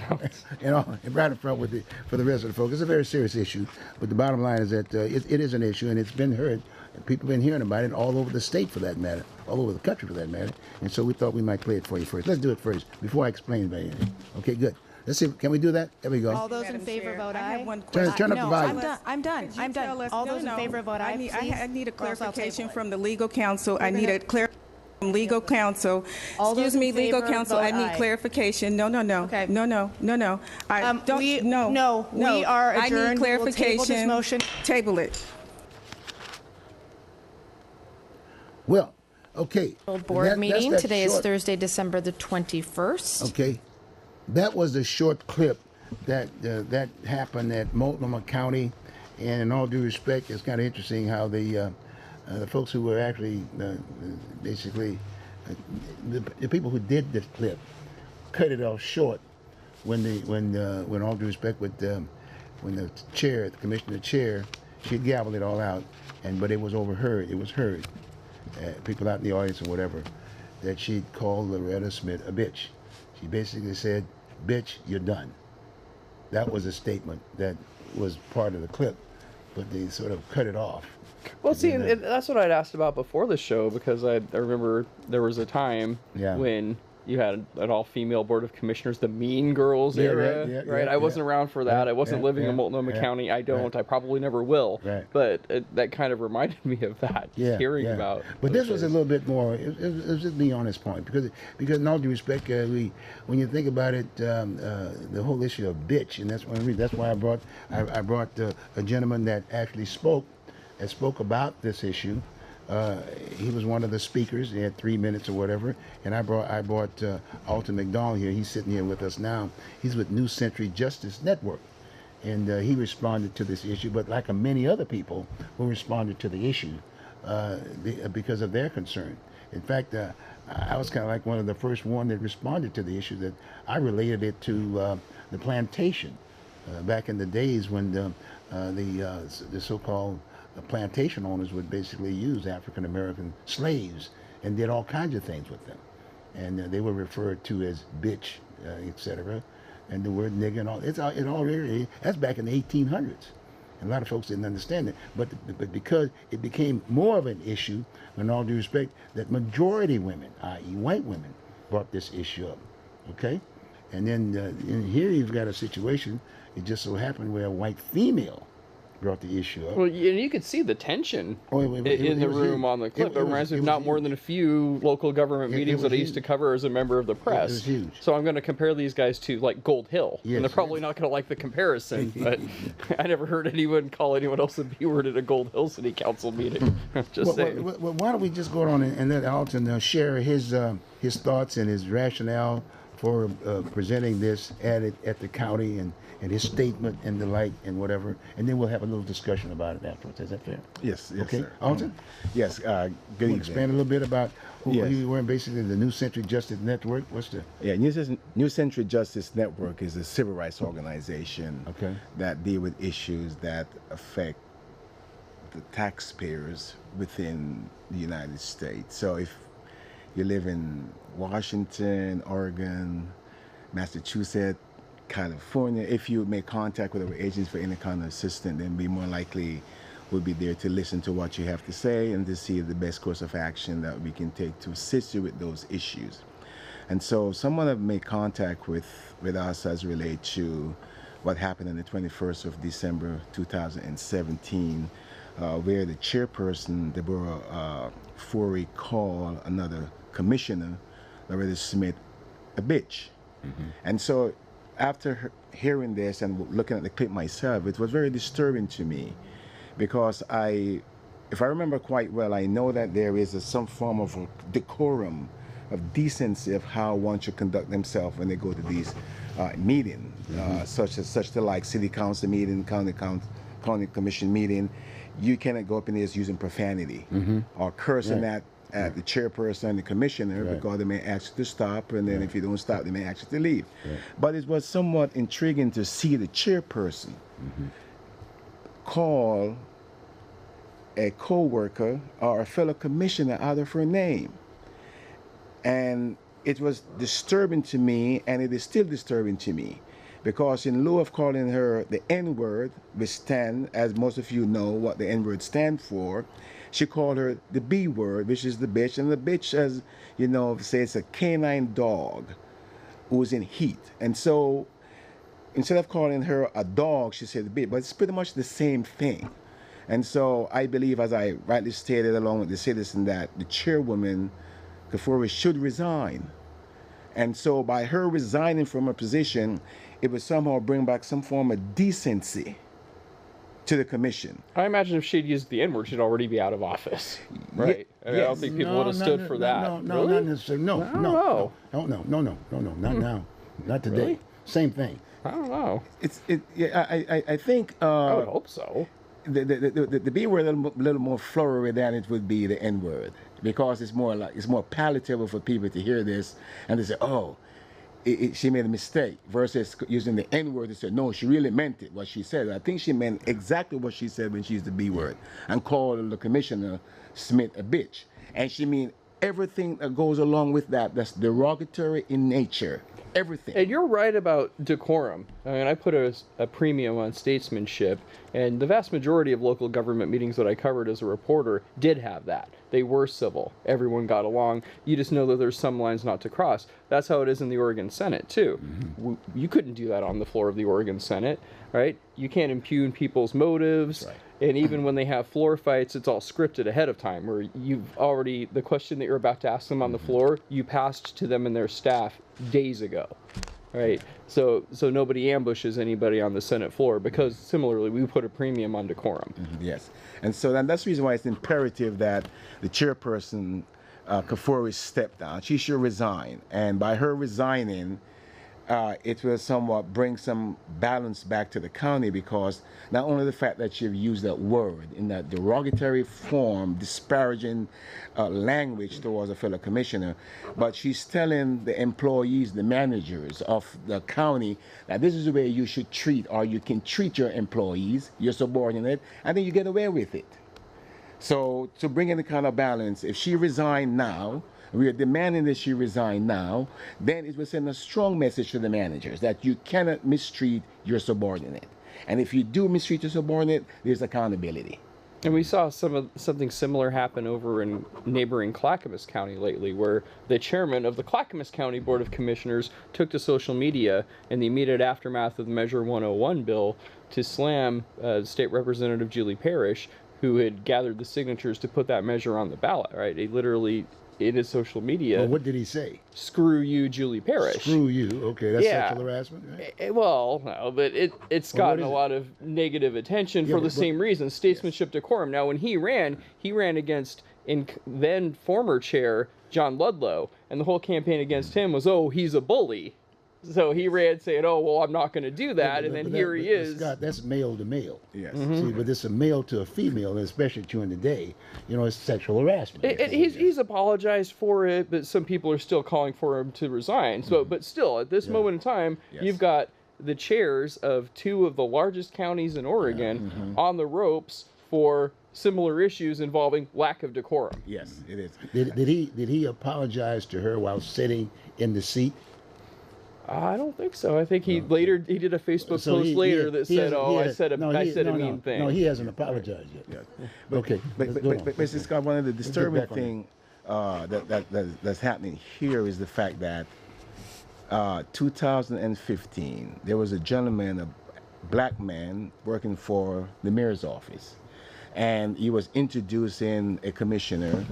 Speaker 2: know, and right in front with for the rest of the folks. It's a very serious issue, but the bottom line is that it is an issue, and it's been heard. And people have been hearing about it all over the state, for that matter, all over the country, for that matter. And so we thought we might play it for you first. Let's do it first before I explain about anything. Okay, good. Let's see. Can we do that? There we go.
Speaker 5: All those in favor vote aye.
Speaker 6: I have one question.
Speaker 2: Turn up the volume.
Speaker 5: I'm done.
Speaker 6: Could you
Speaker 5: I'm
Speaker 6: tell
Speaker 5: done.
Speaker 6: us-
Speaker 5: All
Speaker 6: no,
Speaker 5: those in
Speaker 6: no.
Speaker 5: favor vote aye, please.
Speaker 6: I need a
Speaker 5: or else I'll
Speaker 6: clarification
Speaker 5: table it.
Speaker 6: from the legal counsel. I need a from legal counsel.
Speaker 5: All those
Speaker 6: Excuse me,
Speaker 5: in
Speaker 6: legal
Speaker 5: favor,
Speaker 6: counsel,
Speaker 5: vote
Speaker 6: I need
Speaker 5: aye.
Speaker 6: clarification. No.
Speaker 5: Okay.
Speaker 6: No. I don't,
Speaker 5: No, we are
Speaker 6: I
Speaker 5: adjourned.
Speaker 6: need
Speaker 5: We will table this
Speaker 6: clarification.
Speaker 5: motion.
Speaker 6: Table it.
Speaker 2: Well, okay.
Speaker 5: Board
Speaker 2: That's
Speaker 5: meeting.
Speaker 2: that
Speaker 5: Today is
Speaker 2: short-
Speaker 5: Thursday, December the 21st.
Speaker 2: Okay, that was the short clip that happened at Multnomah County, and in all due respect, it's kind of interesting how the folks who were actually basically the people who did this clip cut it off short when all due respect when the chair, the commissioner chair, she gabbled it all out, but it was overheard. It was heard. People out in the audience or whatever, that she'd called Loretta Smith a bitch. She basically said, "Bitch, you're done." That was a statement that was part of the clip, but they sort of cut it off.
Speaker 4: Well, see,
Speaker 2: And
Speaker 4: and
Speaker 2: then-
Speaker 4: that's what I'd asked about before the show, because I remember there was a time
Speaker 2: Yeah.
Speaker 4: when you had an all-female board of commissioners, the Mean Girls
Speaker 2: Yeah,
Speaker 4: era,
Speaker 2: right,
Speaker 4: I wasn't around for that.
Speaker 2: Yeah,
Speaker 4: I wasn't
Speaker 2: yeah,
Speaker 4: living
Speaker 2: yeah,
Speaker 4: in Multnomah
Speaker 2: yeah,
Speaker 4: County. I don't.
Speaker 2: right.
Speaker 4: I probably never will.
Speaker 2: Right.
Speaker 4: But that kind of reminded me of that, hearing about.
Speaker 2: But
Speaker 4: those
Speaker 2: this was a
Speaker 4: days.
Speaker 2: little bit more. It was just me on this point because in all due respect, when you think about it, the whole issue of bitch, and that's why I brought a gentleman that actually spoke about this issue. He was one of the speakers. He had 3 minutes or whatever, and I brought Alton McDonald here. He's sitting here with us now. He's with New Century Justice Network, and he responded to this issue. But like many other people who responded to the issue because of their concern. In fact, I was kind of like one of the first one that responded to the issue. That I related it to the plantation back in the days when the so-called plantation owners would basically use African American slaves and did all kinds of things with them, and they were referred to as bitch, etc. And the word nigger and all it all really, that's back in the 1800s. And a lot of folks didn't understand it, but because it became more of an issue, in all due respect, that majority women, i.e., white women, brought this issue up. Okay, and then in here you've got a situation. It just so happened where a white female brought the issue up.
Speaker 4: Well, and you could see the tension in the
Speaker 2: was
Speaker 4: room
Speaker 2: huge.
Speaker 4: on the clip. It reminds me
Speaker 2: it
Speaker 4: of
Speaker 2: was
Speaker 4: not more
Speaker 2: huge.
Speaker 4: than a few local government
Speaker 2: It
Speaker 4: meetings
Speaker 2: was
Speaker 4: that I used to
Speaker 2: huge.
Speaker 4: cover as a member of the press.
Speaker 2: was huge.
Speaker 4: So I'm going to compare these guys to like Gold Hill,
Speaker 2: Yes,
Speaker 4: and they're probably
Speaker 2: yes.
Speaker 4: not going to like the comparison. But I never heard anyone call anyone else a B-word at a Gold Hill City Council meeting. Just saying.
Speaker 2: Well, why don't we just go on and let Alton share his thoughts and his rationale for presenting this at the county and his statement and the like and whatever, and then we'll have a little discussion about it afterwards. Is that fair?
Speaker 7: Yes,
Speaker 2: Okay,
Speaker 7: sir.
Speaker 2: Alton?
Speaker 7: Yes, good
Speaker 2: Can you
Speaker 7: evening.
Speaker 2: expand a little bit about who
Speaker 7: Yes.
Speaker 2: you were in, basically the New Century Justice Network? What's the...
Speaker 7: Yeah, New Century Justice Network is a civil rights organization
Speaker 2: Okay.
Speaker 7: that deal with issues that affect the taxpayers within the United States. So if you live in Washington, Oregon, Massachusetts, California, if you make contact with our agents for any kind of assistance, then we more likely will be there to listen to what you have to say and to see the best course of action that we can take to assist you with those issues. And so someone have made contact with us as relate to what happened on the 21st of December 2017, where the chairperson, Deborah Kafoury, called another commissioner, Loretta Smith, a bitch. Mm-hmm. And so after hearing this and looking at the clip myself, it was very disturbing to me because if I remember quite well, I know that there is some form of decorum, of decency of how one should conduct themselves when they go to these meetings, such to like city council meeting, county county commission meeting, you cannot go up in there using profanity or cursing at the chairperson and the commissioner, because they may ask you to stop, and then if you don't stop, they may ask you to leave. But it was somewhat intriguing to see the chairperson call a co-worker or a fellow commissioner out of her name. And it was disturbing to me, and it is still disturbing to me, because in lieu of calling her the N-word, which stand, as most of you know what the N-word stands for, she called her the B-word, which is the bitch. And the bitch, as you know, say it's a canine dog who's in heat. And so instead of calling her a dog, she said the bitch. But it's pretty much the same thing. And so I believe, as I rightly stated along with the citizen, that the chairwoman, Kafoury, should resign. And so by her resigning from her position, it would somehow bring back some form of decency to the commission.
Speaker 4: I imagine if she'd used the N-word, she'd already be out of office, right? I mean, I don't think people would have stood for that.
Speaker 2: No,
Speaker 4: Really?
Speaker 2: not necessarily. No, no, not now, not today.
Speaker 4: Really?
Speaker 2: Same thing.
Speaker 4: I don't know.
Speaker 7: I think
Speaker 4: I would hope so.
Speaker 7: the B word a little more flowery than it would be the N word, because it's more palatable for people to hear this and they say, oh, she made a mistake, versus using the N word to say, no, she really meant it, what she said. I think she meant exactly what she said when she used the B word and called the Commissioner Smith a bitch. And she mean everything that goes along with that, that's derogatory in nature. Everything.
Speaker 4: And you're right about decorum. I mean, I put a premium on statesmanship, and the vast majority of local government meetings that I covered as a reporter did have that. They were civil. Everyone got along. You just know that there's some lines not to cross. That's how it is in the Oregon Senate, too. You couldn't do that on the floor of the Oregon Senate, right? You can't impugn people's motives. Right. And even when they have floor fights, it's all scripted ahead of time, where you've already, the question that you're about to ask them on the floor, you passed to them and their staff days ago, right? So nobody ambushes anybody on the Senate floor, because similarly, we put a premium on decorum.
Speaker 7: Yes. And so that's the reason why it's imperative that the chairperson, Kafoury, step down. She should resign. And by her resigning, it will somewhat bring some balance back to the county, because not only the fact that you've used that word in that derogatory form, disparaging language towards a fellow commissioner, but she's telling the employees, the managers of the county, that this is the way you should treat, or you can treat your employees, your subordinate, and then you get away with it. So to bring in the kind of balance, if she resigned now, we are demanding that she resign now, then it will send a strong message to the managers that you cannot mistreat your subordinate. And if you do mistreat your subordinate, there's accountability.
Speaker 4: And we saw something similar happen over in neighboring Clackamas County lately, where the chairman of the Clackamas County Board of Commissioners took to social media in the immediate aftermath of the Measure 101 bill to slam State Representative Julie Parrish, who had gathered the signatures to put that measure on the ballot, right? He literally, in his social media...
Speaker 2: Well, what did he say?
Speaker 4: Screw you, Julie Parrish.
Speaker 2: Screw you. Okay, that's sexual harassment, right?
Speaker 4: Well, no, but it's gotten a lot of negative attention for the same reason, statesmanship, decorum. Now, when he ran against then former chair John Ludlow, and the whole campaign against him was, oh, he's a bully. So he ran saying, oh, well, I'm not going to do that, and then here he is.
Speaker 2: Scott, that's male to male.
Speaker 7: Yes.
Speaker 2: See, but it's a male to a female, and especially during the day, it's sexual harassment.
Speaker 4: He's apologized for it, but some people are still calling for him to resign. So, but still, at this moment in time, you've got the chairs of two of the largest counties in Oregon on the ropes for similar issues involving lack of decorum.
Speaker 7: Yes, it is.
Speaker 2: Did he apologize to her while sitting in the seat?
Speaker 4: I don't think so. I think he did a Facebook post later that said, I said a mean thing.
Speaker 2: No, he hasn't apologized yet.
Speaker 7: Okay. But Mr. Scott, one of the disturbing things that's happening here is the fact that 2015, there was a gentleman, a black man, working for the mayor's office, and he was introducing a commissioner,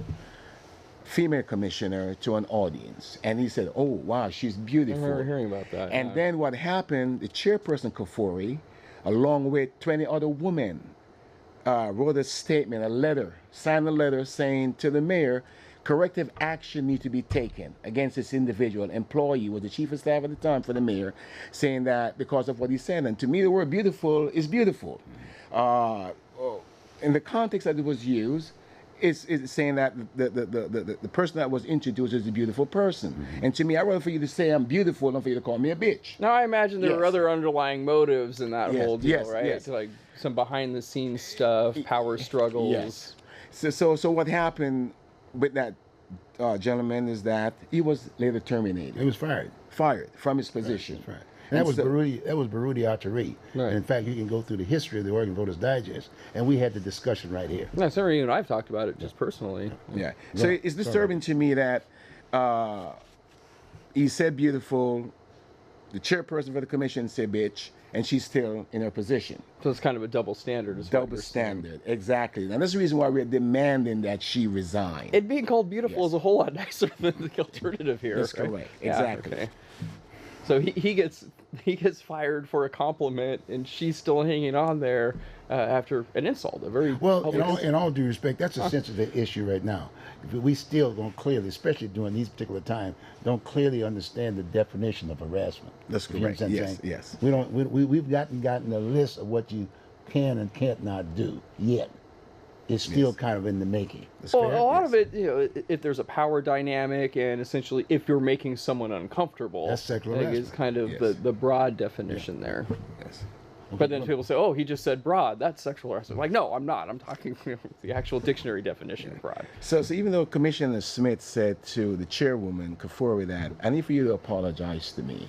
Speaker 7: female commissioner, to an audience, and he said, oh wow, she's beautiful.
Speaker 4: I remember hearing about that.
Speaker 7: And then what happened, the chairperson Kafoury, along with 20 other women, wrote a statement, signed a letter saying to the mayor, corrective action needs to be taken against this individual. Employee was the chief of staff at the time for the mayor, saying that because of what he said. And to me, the word beautiful is beautiful. In the context that it was used, it's saying that the person that was introduced is a beautiful person. And to me, I'd rather for you to say I'm beautiful than for you to call me a bitch.
Speaker 4: Now, I imagine there were
Speaker 7: Yes.
Speaker 4: other underlying motives in that
Speaker 7: Yes,
Speaker 4: whole deal,
Speaker 7: yes,
Speaker 4: right?
Speaker 7: yes.
Speaker 4: Like some behind-the-scenes stuff, power struggles.
Speaker 7: Yes. So what happened with that gentleman is that he was later terminated.
Speaker 2: He was fired.
Speaker 7: Fired from his position.
Speaker 2: Right. And that was
Speaker 7: so-
Speaker 2: Baruti. That was Baruti Archery.
Speaker 4: Right.
Speaker 2: And in fact, you can go through the history of the Oregon Voters Digest, and we had the discussion right here.
Speaker 4: No, sorry, you and I've talked about it just personally.
Speaker 7: Yeah. So
Speaker 2: Right.
Speaker 7: it's disturbing to me that he said beautiful, the chairperson for the commission said bitch, and she's still in her position.
Speaker 4: So it's kind of a double standard. Is what
Speaker 7: Double
Speaker 4: you're saying.
Speaker 7: standard. Exactly. And that's the reason why we're demanding that she resign.
Speaker 4: It being called beautiful
Speaker 7: Yes.
Speaker 4: is a whole lot nicer than the alternative here.
Speaker 7: That's
Speaker 4: right?
Speaker 7: correct.
Speaker 4: Yeah,
Speaker 7: Exactly.
Speaker 4: okay. So he gets fired for a compliment, and she's still hanging on there after an insult, a very
Speaker 2: Well,
Speaker 4: public insult.
Speaker 2: in all due respect, that's a sensitive issue right now. We still don't clearly, especially during these particular times, don't clearly understand the definition of harassment.
Speaker 7: That's
Speaker 2: You know what
Speaker 7: correct.
Speaker 2: I'm
Speaker 7: Yes,
Speaker 2: saying?
Speaker 7: yes.
Speaker 2: We don't. We've gotten a list of what you can and can't not do yet. It's still
Speaker 7: Yes.
Speaker 2: kind of in the making.
Speaker 7: That's
Speaker 4: Well,
Speaker 7: correct,
Speaker 4: a lot
Speaker 7: yes.
Speaker 4: of it, if there's a power dynamic, and essentially if you're making someone uncomfortable,
Speaker 2: That's sexual
Speaker 4: like, is
Speaker 2: harassment.
Speaker 4: kind of
Speaker 7: Yes.
Speaker 4: the broad definition there.
Speaker 7: Yes.
Speaker 4: But then people say, "Oh, he just said broad. That's sexual harassment." Like, no, I'm not. I'm talking the actual dictionary definition of broad.
Speaker 7: So even though Commissioner Smith said to the chairwoman, Kafoury, that I need for you to apologize to me,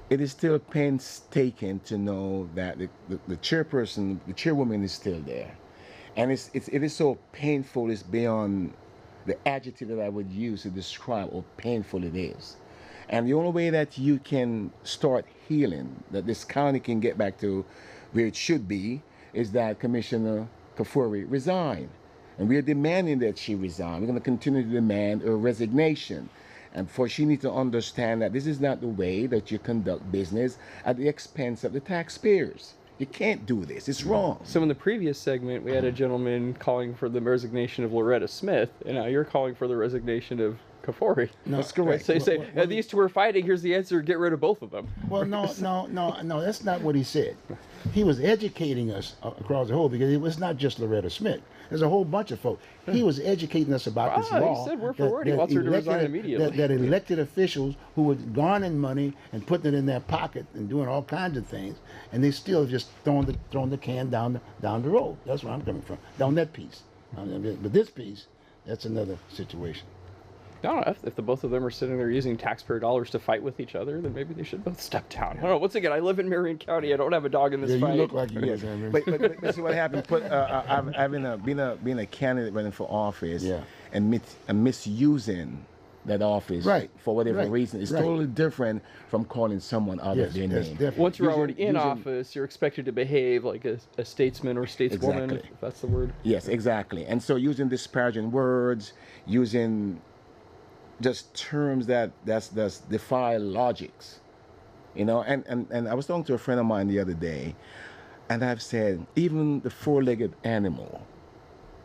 Speaker 7: it is still painstaking to know that the chairperson, the chairwoman is still there. And it is so painful, it's beyond the adjective that I would use to describe how painful it is. And the only way that you can start healing, that this county can get back to where it should be, is that Commissioner Kafoury resign. And we are demanding that she resign. We're going to continue to demand her resignation. And for she needs to understand that this is not the way that you conduct business at the expense of the taxpayers. You can't do this. It's wrong.
Speaker 4: So in the previous segment, we had a gentleman calling for the resignation of Loretta Smith, and now you're calling for the resignation of Kafoury.
Speaker 7: That's correct.
Speaker 4: So you say, these two are fighting, here's the answer, get rid of both of them.
Speaker 2: Well, no, that's not what he said. He was educating us across the whole, because it was not just Loretta Smith. There's a whole bunch of folks. He was educating us about this
Speaker 4: He
Speaker 2: law.
Speaker 4: said word for word he wants her to resign immediately.
Speaker 2: That elected officials who were garnering money and putting it in their pocket and doing all kinds of things, and they still just throwing the can down the road. That's where I'm coming from. Down that piece. But this piece, that's another situation.
Speaker 4: I don't know, if the both of them are sitting there using taxpayer dollars to fight with each other, then maybe they should both step down. I don't know. Once again, I live in Marion County. I don't have a dog in this
Speaker 2: Yeah,
Speaker 4: fight.
Speaker 2: you look like you
Speaker 7: Yes.
Speaker 2: do.
Speaker 7: But see what happened. I've been a candidate running for office,
Speaker 2: Yeah.
Speaker 7: and misusing that office
Speaker 2: Right.
Speaker 7: for whatever
Speaker 2: Right.
Speaker 7: reason. It's
Speaker 2: Right.
Speaker 7: totally different from calling someone out
Speaker 2: Yes,
Speaker 7: of their
Speaker 2: that's
Speaker 7: name.
Speaker 2: definitely.
Speaker 4: Once you're
Speaker 7: Using-
Speaker 4: already in
Speaker 7: using-
Speaker 4: office, you're expected to behave like a statesman or stateswoman,
Speaker 7: Exactly.
Speaker 4: if that's the word.
Speaker 7: Yes, exactly. And so using disparaging words, using just terms that's defy logics, and I was talking to a friend of mine the other day, and I've said even the four-legged animal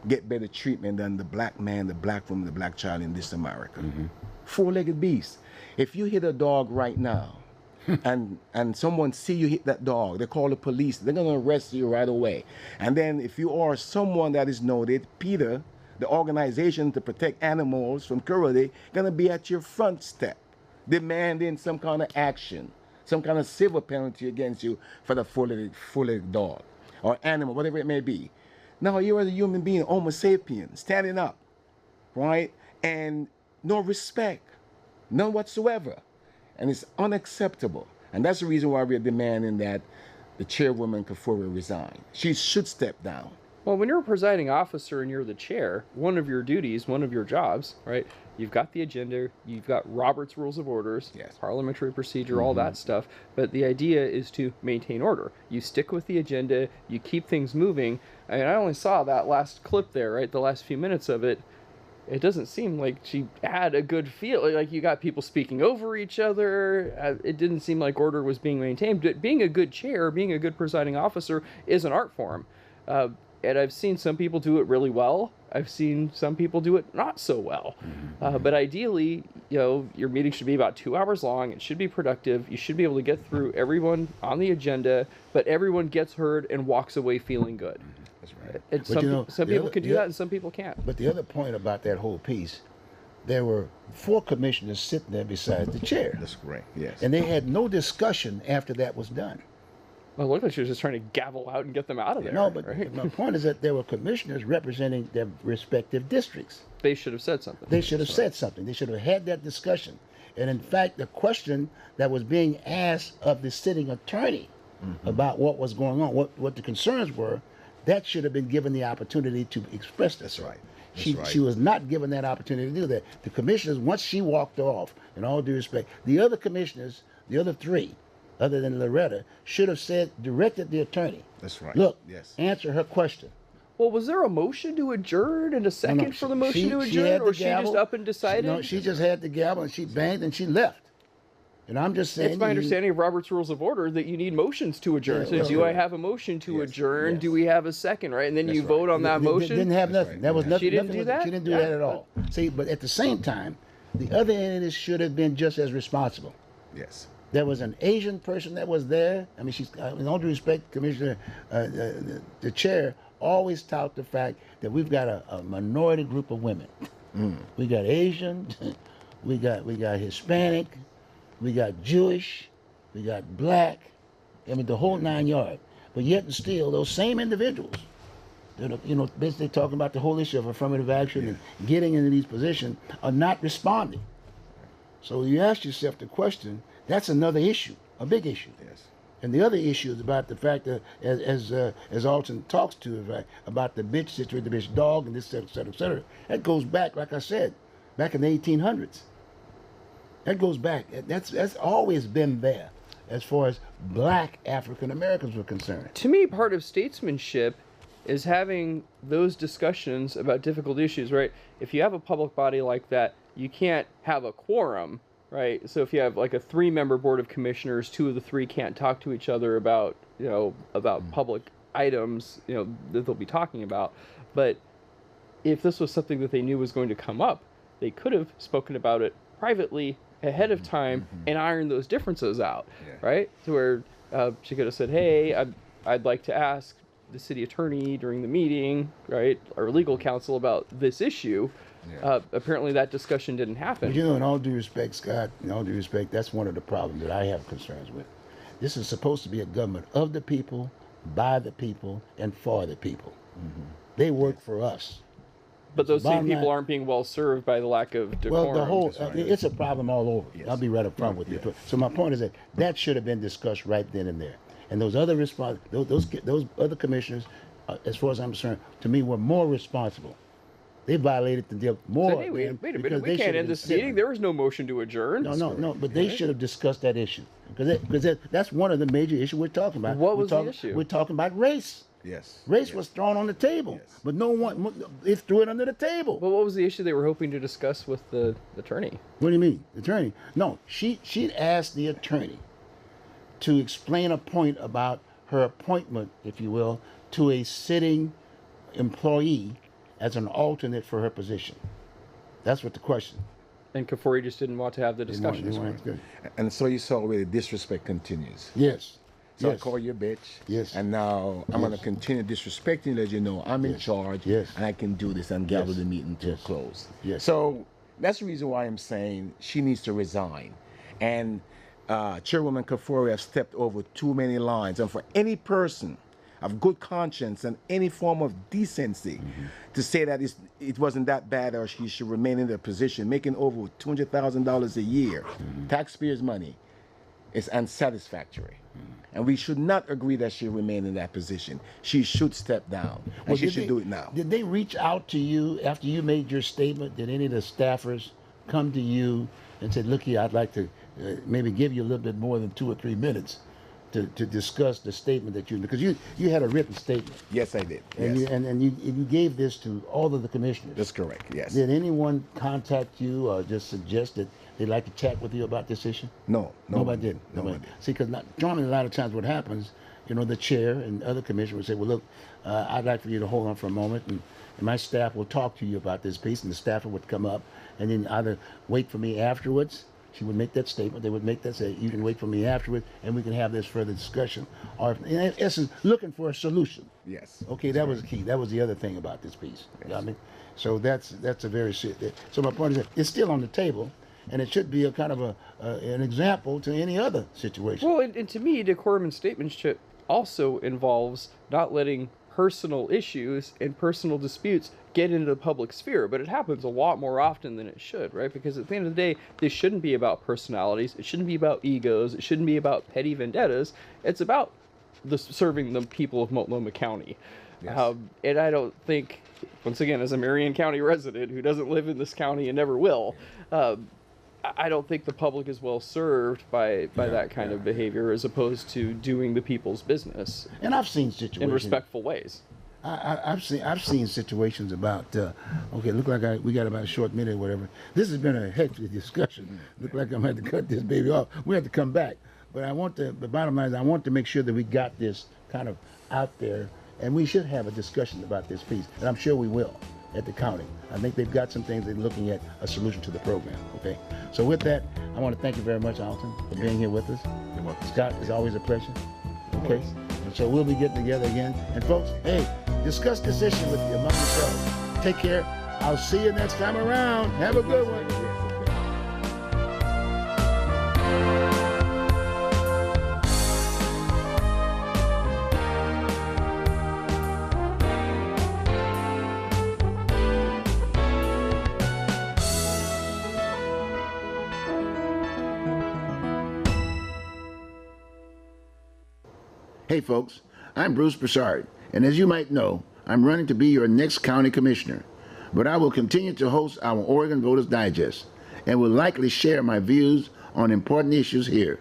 Speaker 7: get better treatment than the black man, the black woman, the black child in this America. Four-legged beast. If you hit a dog right now, and someone see you hit that dog, they call the police, they're gonna arrest you right away. And then if you are someone that is noted, PETA, the organization to protect animals from cruelty, gonna be at your front step, demanding some kind of action, some kind of civil penalty against you for the four-legged dog or animal, whatever it may be. Now you are the human being, Homo sapien, standing up, right? And no respect, none whatsoever. And it's unacceptable. And that's the reason why we're demanding that the chairwoman Kafoury resign. She should step down.
Speaker 4: Well, when you're a presiding officer and you're the chair, one of your duties, one of your jobs, right? You've got the agenda, you've got Robert's Rules of Orders,
Speaker 7: Yes.
Speaker 4: parliamentary procedure, all that stuff. But the idea is to maintain order. You stick with the agenda, you keep things moving. I mean, I only saw that last clip there, right? The last few minutes of it. It doesn't seem like she had a good feel. Like you got people speaking over each other. It didn't seem like order was being maintained. But being a good chair, being a good presiding officer is an art form. And I've seen some people do it really well. I've seen some people do it not so well. But ideally, your meeting should be about 2 hours long. It should be productive. You should be able to get through everyone on the agenda, but everyone gets heard and walks away feeling good.
Speaker 7: That's right.
Speaker 4: And
Speaker 2: But
Speaker 4: some people can do that and some people can't.
Speaker 2: But the other point about that whole piece, there were 4 commissioners sitting there besides the chair.
Speaker 7: That's correct. Yes.
Speaker 2: And they had no discussion after that was done.
Speaker 4: Well, it looked like she was just trying to gavel out and get them out of there.
Speaker 2: No, but
Speaker 4: right?
Speaker 2: my point is that there were commissioners representing their respective districts.
Speaker 4: They should have said something.
Speaker 2: They should have said something. They should have had that discussion. And in fact, the question that was being asked of the sitting attorney about what was going on, what the concerns were, that should have been given the opportunity to express this.
Speaker 7: That's right.
Speaker 2: She was not given that opportunity to do that. The commissioners, once she walked off, in all due respect, the other commissioners, the other 3, other than Loretta, should have directed the attorney.
Speaker 7: That's right.
Speaker 2: Look,
Speaker 7: Yes.
Speaker 2: answer her question.
Speaker 4: Well, was there a motion to adjourn and a second for the motion to adjourn,
Speaker 2: had the
Speaker 4: or she just
Speaker 2: gavel.
Speaker 4: up and decided?
Speaker 2: No, she just had the gavel and she banged and she left. And I'm just saying.
Speaker 4: It's my understanding of Robert's Rules of Order that you need motions to adjourn.
Speaker 2: Yeah,
Speaker 4: So
Speaker 2: well,
Speaker 4: do I have a motion to adjourn?
Speaker 2: yes.
Speaker 4: Do we have a second, right? And then
Speaker 7: That's
Speaker 4: you vote on that motion?
Speaker 2: Didn't have
Speaker 7: That's
Speaker 2: nothing.
Speaker 7: right.
Speaker 2: That was
Speaker 7: Yeah.
Speaker 2: nothing.
Speaker 4: She didn't
Speaker 2: nothing
Speaker 4: do
Speaker 2: was-
Speaker 4: that?
Speaker 2: She didn't do
Speaker 4: Yeah.
Speaker 2: that at all. See, but at the same time, the other entities should have been just as responsible.
Speaker 7: Yes.
Speaker 2: There was an Asian person that was there. I mean, in all due respect, Commissioner, the chair always tout the fact that we've got a minority group of women. We got Asian, we got Hispanic, we got Jewish, we got black. I mean, the whole 9 yards. But yet and still, those same individuals, that are, basically talking about the whole issue of affirmative action and getting into these positions, are not responding. So you ask yourself the question. That's another issue, a big issue.
Speaker 7: Yes.
Speaker 2: And the other issue is about the fact that, as Alton talks to, right, about the bitch situation, the bitch dog, and this, et cetera, et cetera. That goes back, like I said, back in the 1800s. That goes back. That's always been there, as far as black African Americans were concerned.
Speaker 4: To me, part of statesmanship is having those discussions about difficult issues, right? If you have a public body like that, you can't have a quorum, right? So if you have like a 3-member board of commissioners, 2 of the 3 can't talk to each other about, about public items, that they'll be talking about. But if this was something that they knew was going to come up, they could have spoken about it privately ahead of time and ironed those differences out, right? To where she could have said, hey, I'd like to ask the city attorney during the meeting, right, or legal counsel about this issue. Apparently that discussion didn't happen.
Speaker 2: But in all due respect, Scott, in all due respect, that's one of the problems that I have concerns with. This is supposed to be a government of the people, by the people, and for the people. They work for us.
Speaker 4: But those same
Speaker 2: bottom
Speaker 4: people
Speaker 2: line-
Speaker 4: aren't being well served by the lack of decorum.
Speaker 2: Well, the whole, it's a problem all over.
Speaker 7: Yes.
Speaker 2: I'll be right up front with you. So my point is that should have been discussed right then and there. And those other those other commissioners, as far as I'm concerned, to me were more responsible. They violated the deal more.
Speaker 4: So, hey, wait a
Speaker 2: because
Speaker 4: minute,
Speaker 2: they
Speaker 4: we
Speaker 2: should
Speaker 4: can't
Speaker 2: have
Speaker 4: end
Speaker 2: been
Speaker 4: this
Speaker 2: sitting.
Speaker 4: meeting. There was no motion to adjourn.
Speaker 2: No, but they should have discussed that issue because that's one of the major issues we're talking about.
Speaker 4: What was the issue?
Speaker 2: We're talking about race.
Speaker 7: Yes.
Speaker 2: Race was thrown on the table, but no one it threw it under the table.
Speaker 4: But what was the issue they were hoping to discuss with the attorney?
Speaker 2: What do you mean, attorney? No, she asked the attorney to explain a point about her appointment, if you will, to a sitting employee as an alternate for her position. That's what the question.
Speaker 4: And Kafoury just didn't want to have the
Speaker 2: They want-
Speaker 4: discussion.
Speaker 2: they want- good.
Speaker 7: And so you saw where the disrespect continues.
Speaker 2: Yes.
Speaker 7: So I
Speaker 2: Yes.
Speaker 7: call you a bitch.
Speaker 2: Yes.
Speaker 7: And now I'm going to
Speaker 2: Yes.
Speaker 7: continue disrespecting you, let you know I'm in charge.
Speaker 2: Yes.
Speaker 7: And I can do this and gather
Speaker 2: Yes.
Speaker 7: the meeting to a
Speaker 2: Yes.
Speaker 7: close.
Speaker 2: Yes.
Speaker 7: So that's the reason why I'm saying she needs to resign. And Chairwoman Kafoury has stepped over too many lines. And for any person of good conscience and any form of decency to say that it wasn't that bad or she should remain in their position, making over $200,000 a year, taxpayers' money, is unsatisfactory. And we should not agree that she remain in that position. She should step down. And
Speaker 2: Well,
Speaker 7: she
Speaker 2: did
Speaker 7: should
Speaker 2: they-
Speaker 7: do it now.
Speaker 2: Did they reach out to you after you made your statement? Did any of the staffers come to you and said, look here, I'd like to maybe give you a little bit more than 2 or 3 minutes to discuss the statement that because you had a written statement.
Speaker 7: Yes, I did.
Speaker 2: And,
Speaker 7: Yes.
Speaker 2: you gave this to all of the commissioners.
Speaker 7: That's correct. Yes.
Speaker 2: Did anyone contact you or just suggest that they'd like to chat with you about this issue?
Speaker 7: No.
Speaker 2: Nobody did.
Speaker 7: Nobody did.
Speaker 2: See, because normally a lot of times what happens, you know, the chair and other commissioners would say, well, look, I'd like for you to hold on for a moment, and my staff will talk to you about this piece, and the staffer would come up and then either wait for me afterwards. She would make that statement. They would make that say, you can wait for me afterwards, and we can have this further discussion. Or in essence, looking for a solution.
Speaker 7: Yes.
Speaker 2: Okay, that was the key. That was the other thing about this piece. You know what I mean? So that's a very serious. So my point is that it's still on the table, and it should be a kind of an example to any other situation.
Speaker 4: Well, and to me, decorum and statesmanship also involves not letting personal issues and personal disputes get into the public sphere, but it happens a lot more often than it should, right? Because at the end of the day, this shouldn't be about personalities, it shouldn't be about egos, it shouldn't be about petty vendettas. It's about serving the people of Multnomah County.
Speaker 7: Yes.
Speaker 4: And I don't think, once again, as a Marion County resident who doesn't live in this county and never will, I don't think the public is well served by that kind of behavior, as opposed to doing the people's business
Speaker 2: And I've seen situations
Speaker 4: in respectful ways.
Speaker 2: I've seen situations about okay, look like we got about a short minute or whatever. This has been a hectic discussion. Look like I'm going to have to cut this baby off. We have to come back, but the bottom line is I want to make sure that we got this kind of out there, and we should have a discussion about this piece, and I'm sure we will at the county. I think they've got some things they're looking at a solution to the program. Okay, so with that, I want to thank you very much, Alton, for being here with us.
Speaker 7: You're welcome.
Speaker 2: Scott, it's always a pleasure. Okay, and so we'll be getting together again. And folks, hey, discuss this issue with you among yourselves. Take care. I'll see you next time around. Have a good one. Hey folks, I'm Bruce Broussard, and as you might know, I'm running to be your next county commissioner. But I will continue to host our Oregon Voters Digest and will likely share my views on important issues here.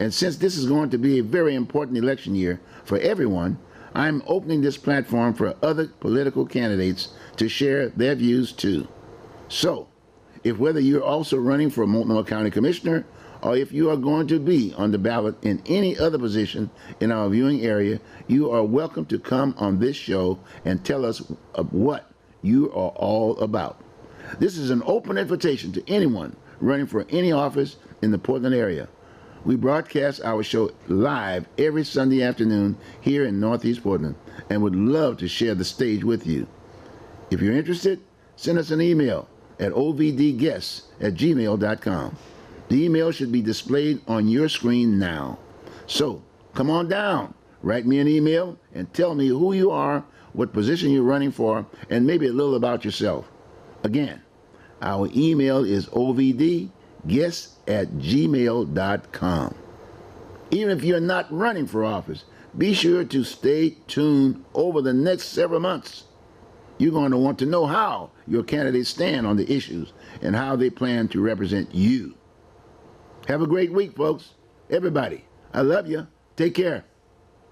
Speaker 2: And since this is going to be a very important election year for everyone, I'm opening this platform for other political candidates to share their views too. So, if whether you're also running for Multnomah County Commissioner or if you are going to be on the ballot in any other position in our viewing area, you are welcome to come on this show and tell us what you are all about. This is an open invitation to anyone running for any office in the Portland area. We broadcast our show live every Sunday afternoon here in Northeast Portland and would love to share the stage with you. If you're interested, send us an email at ovdguests@gmail.com. The email should be displayed on your screen now. So, come on down, write me an email, and tell me who you are, what position you're running for, and maybe a little about yourself. Again, our email is ovdguests@gmail.com. Even if you're not running for office, be sure to stay tuned over the next several months. You're going to want to know how your candidates stand on the issues and how they plan to represent you. Have a great week, folks. Everybody, I love you. Take care.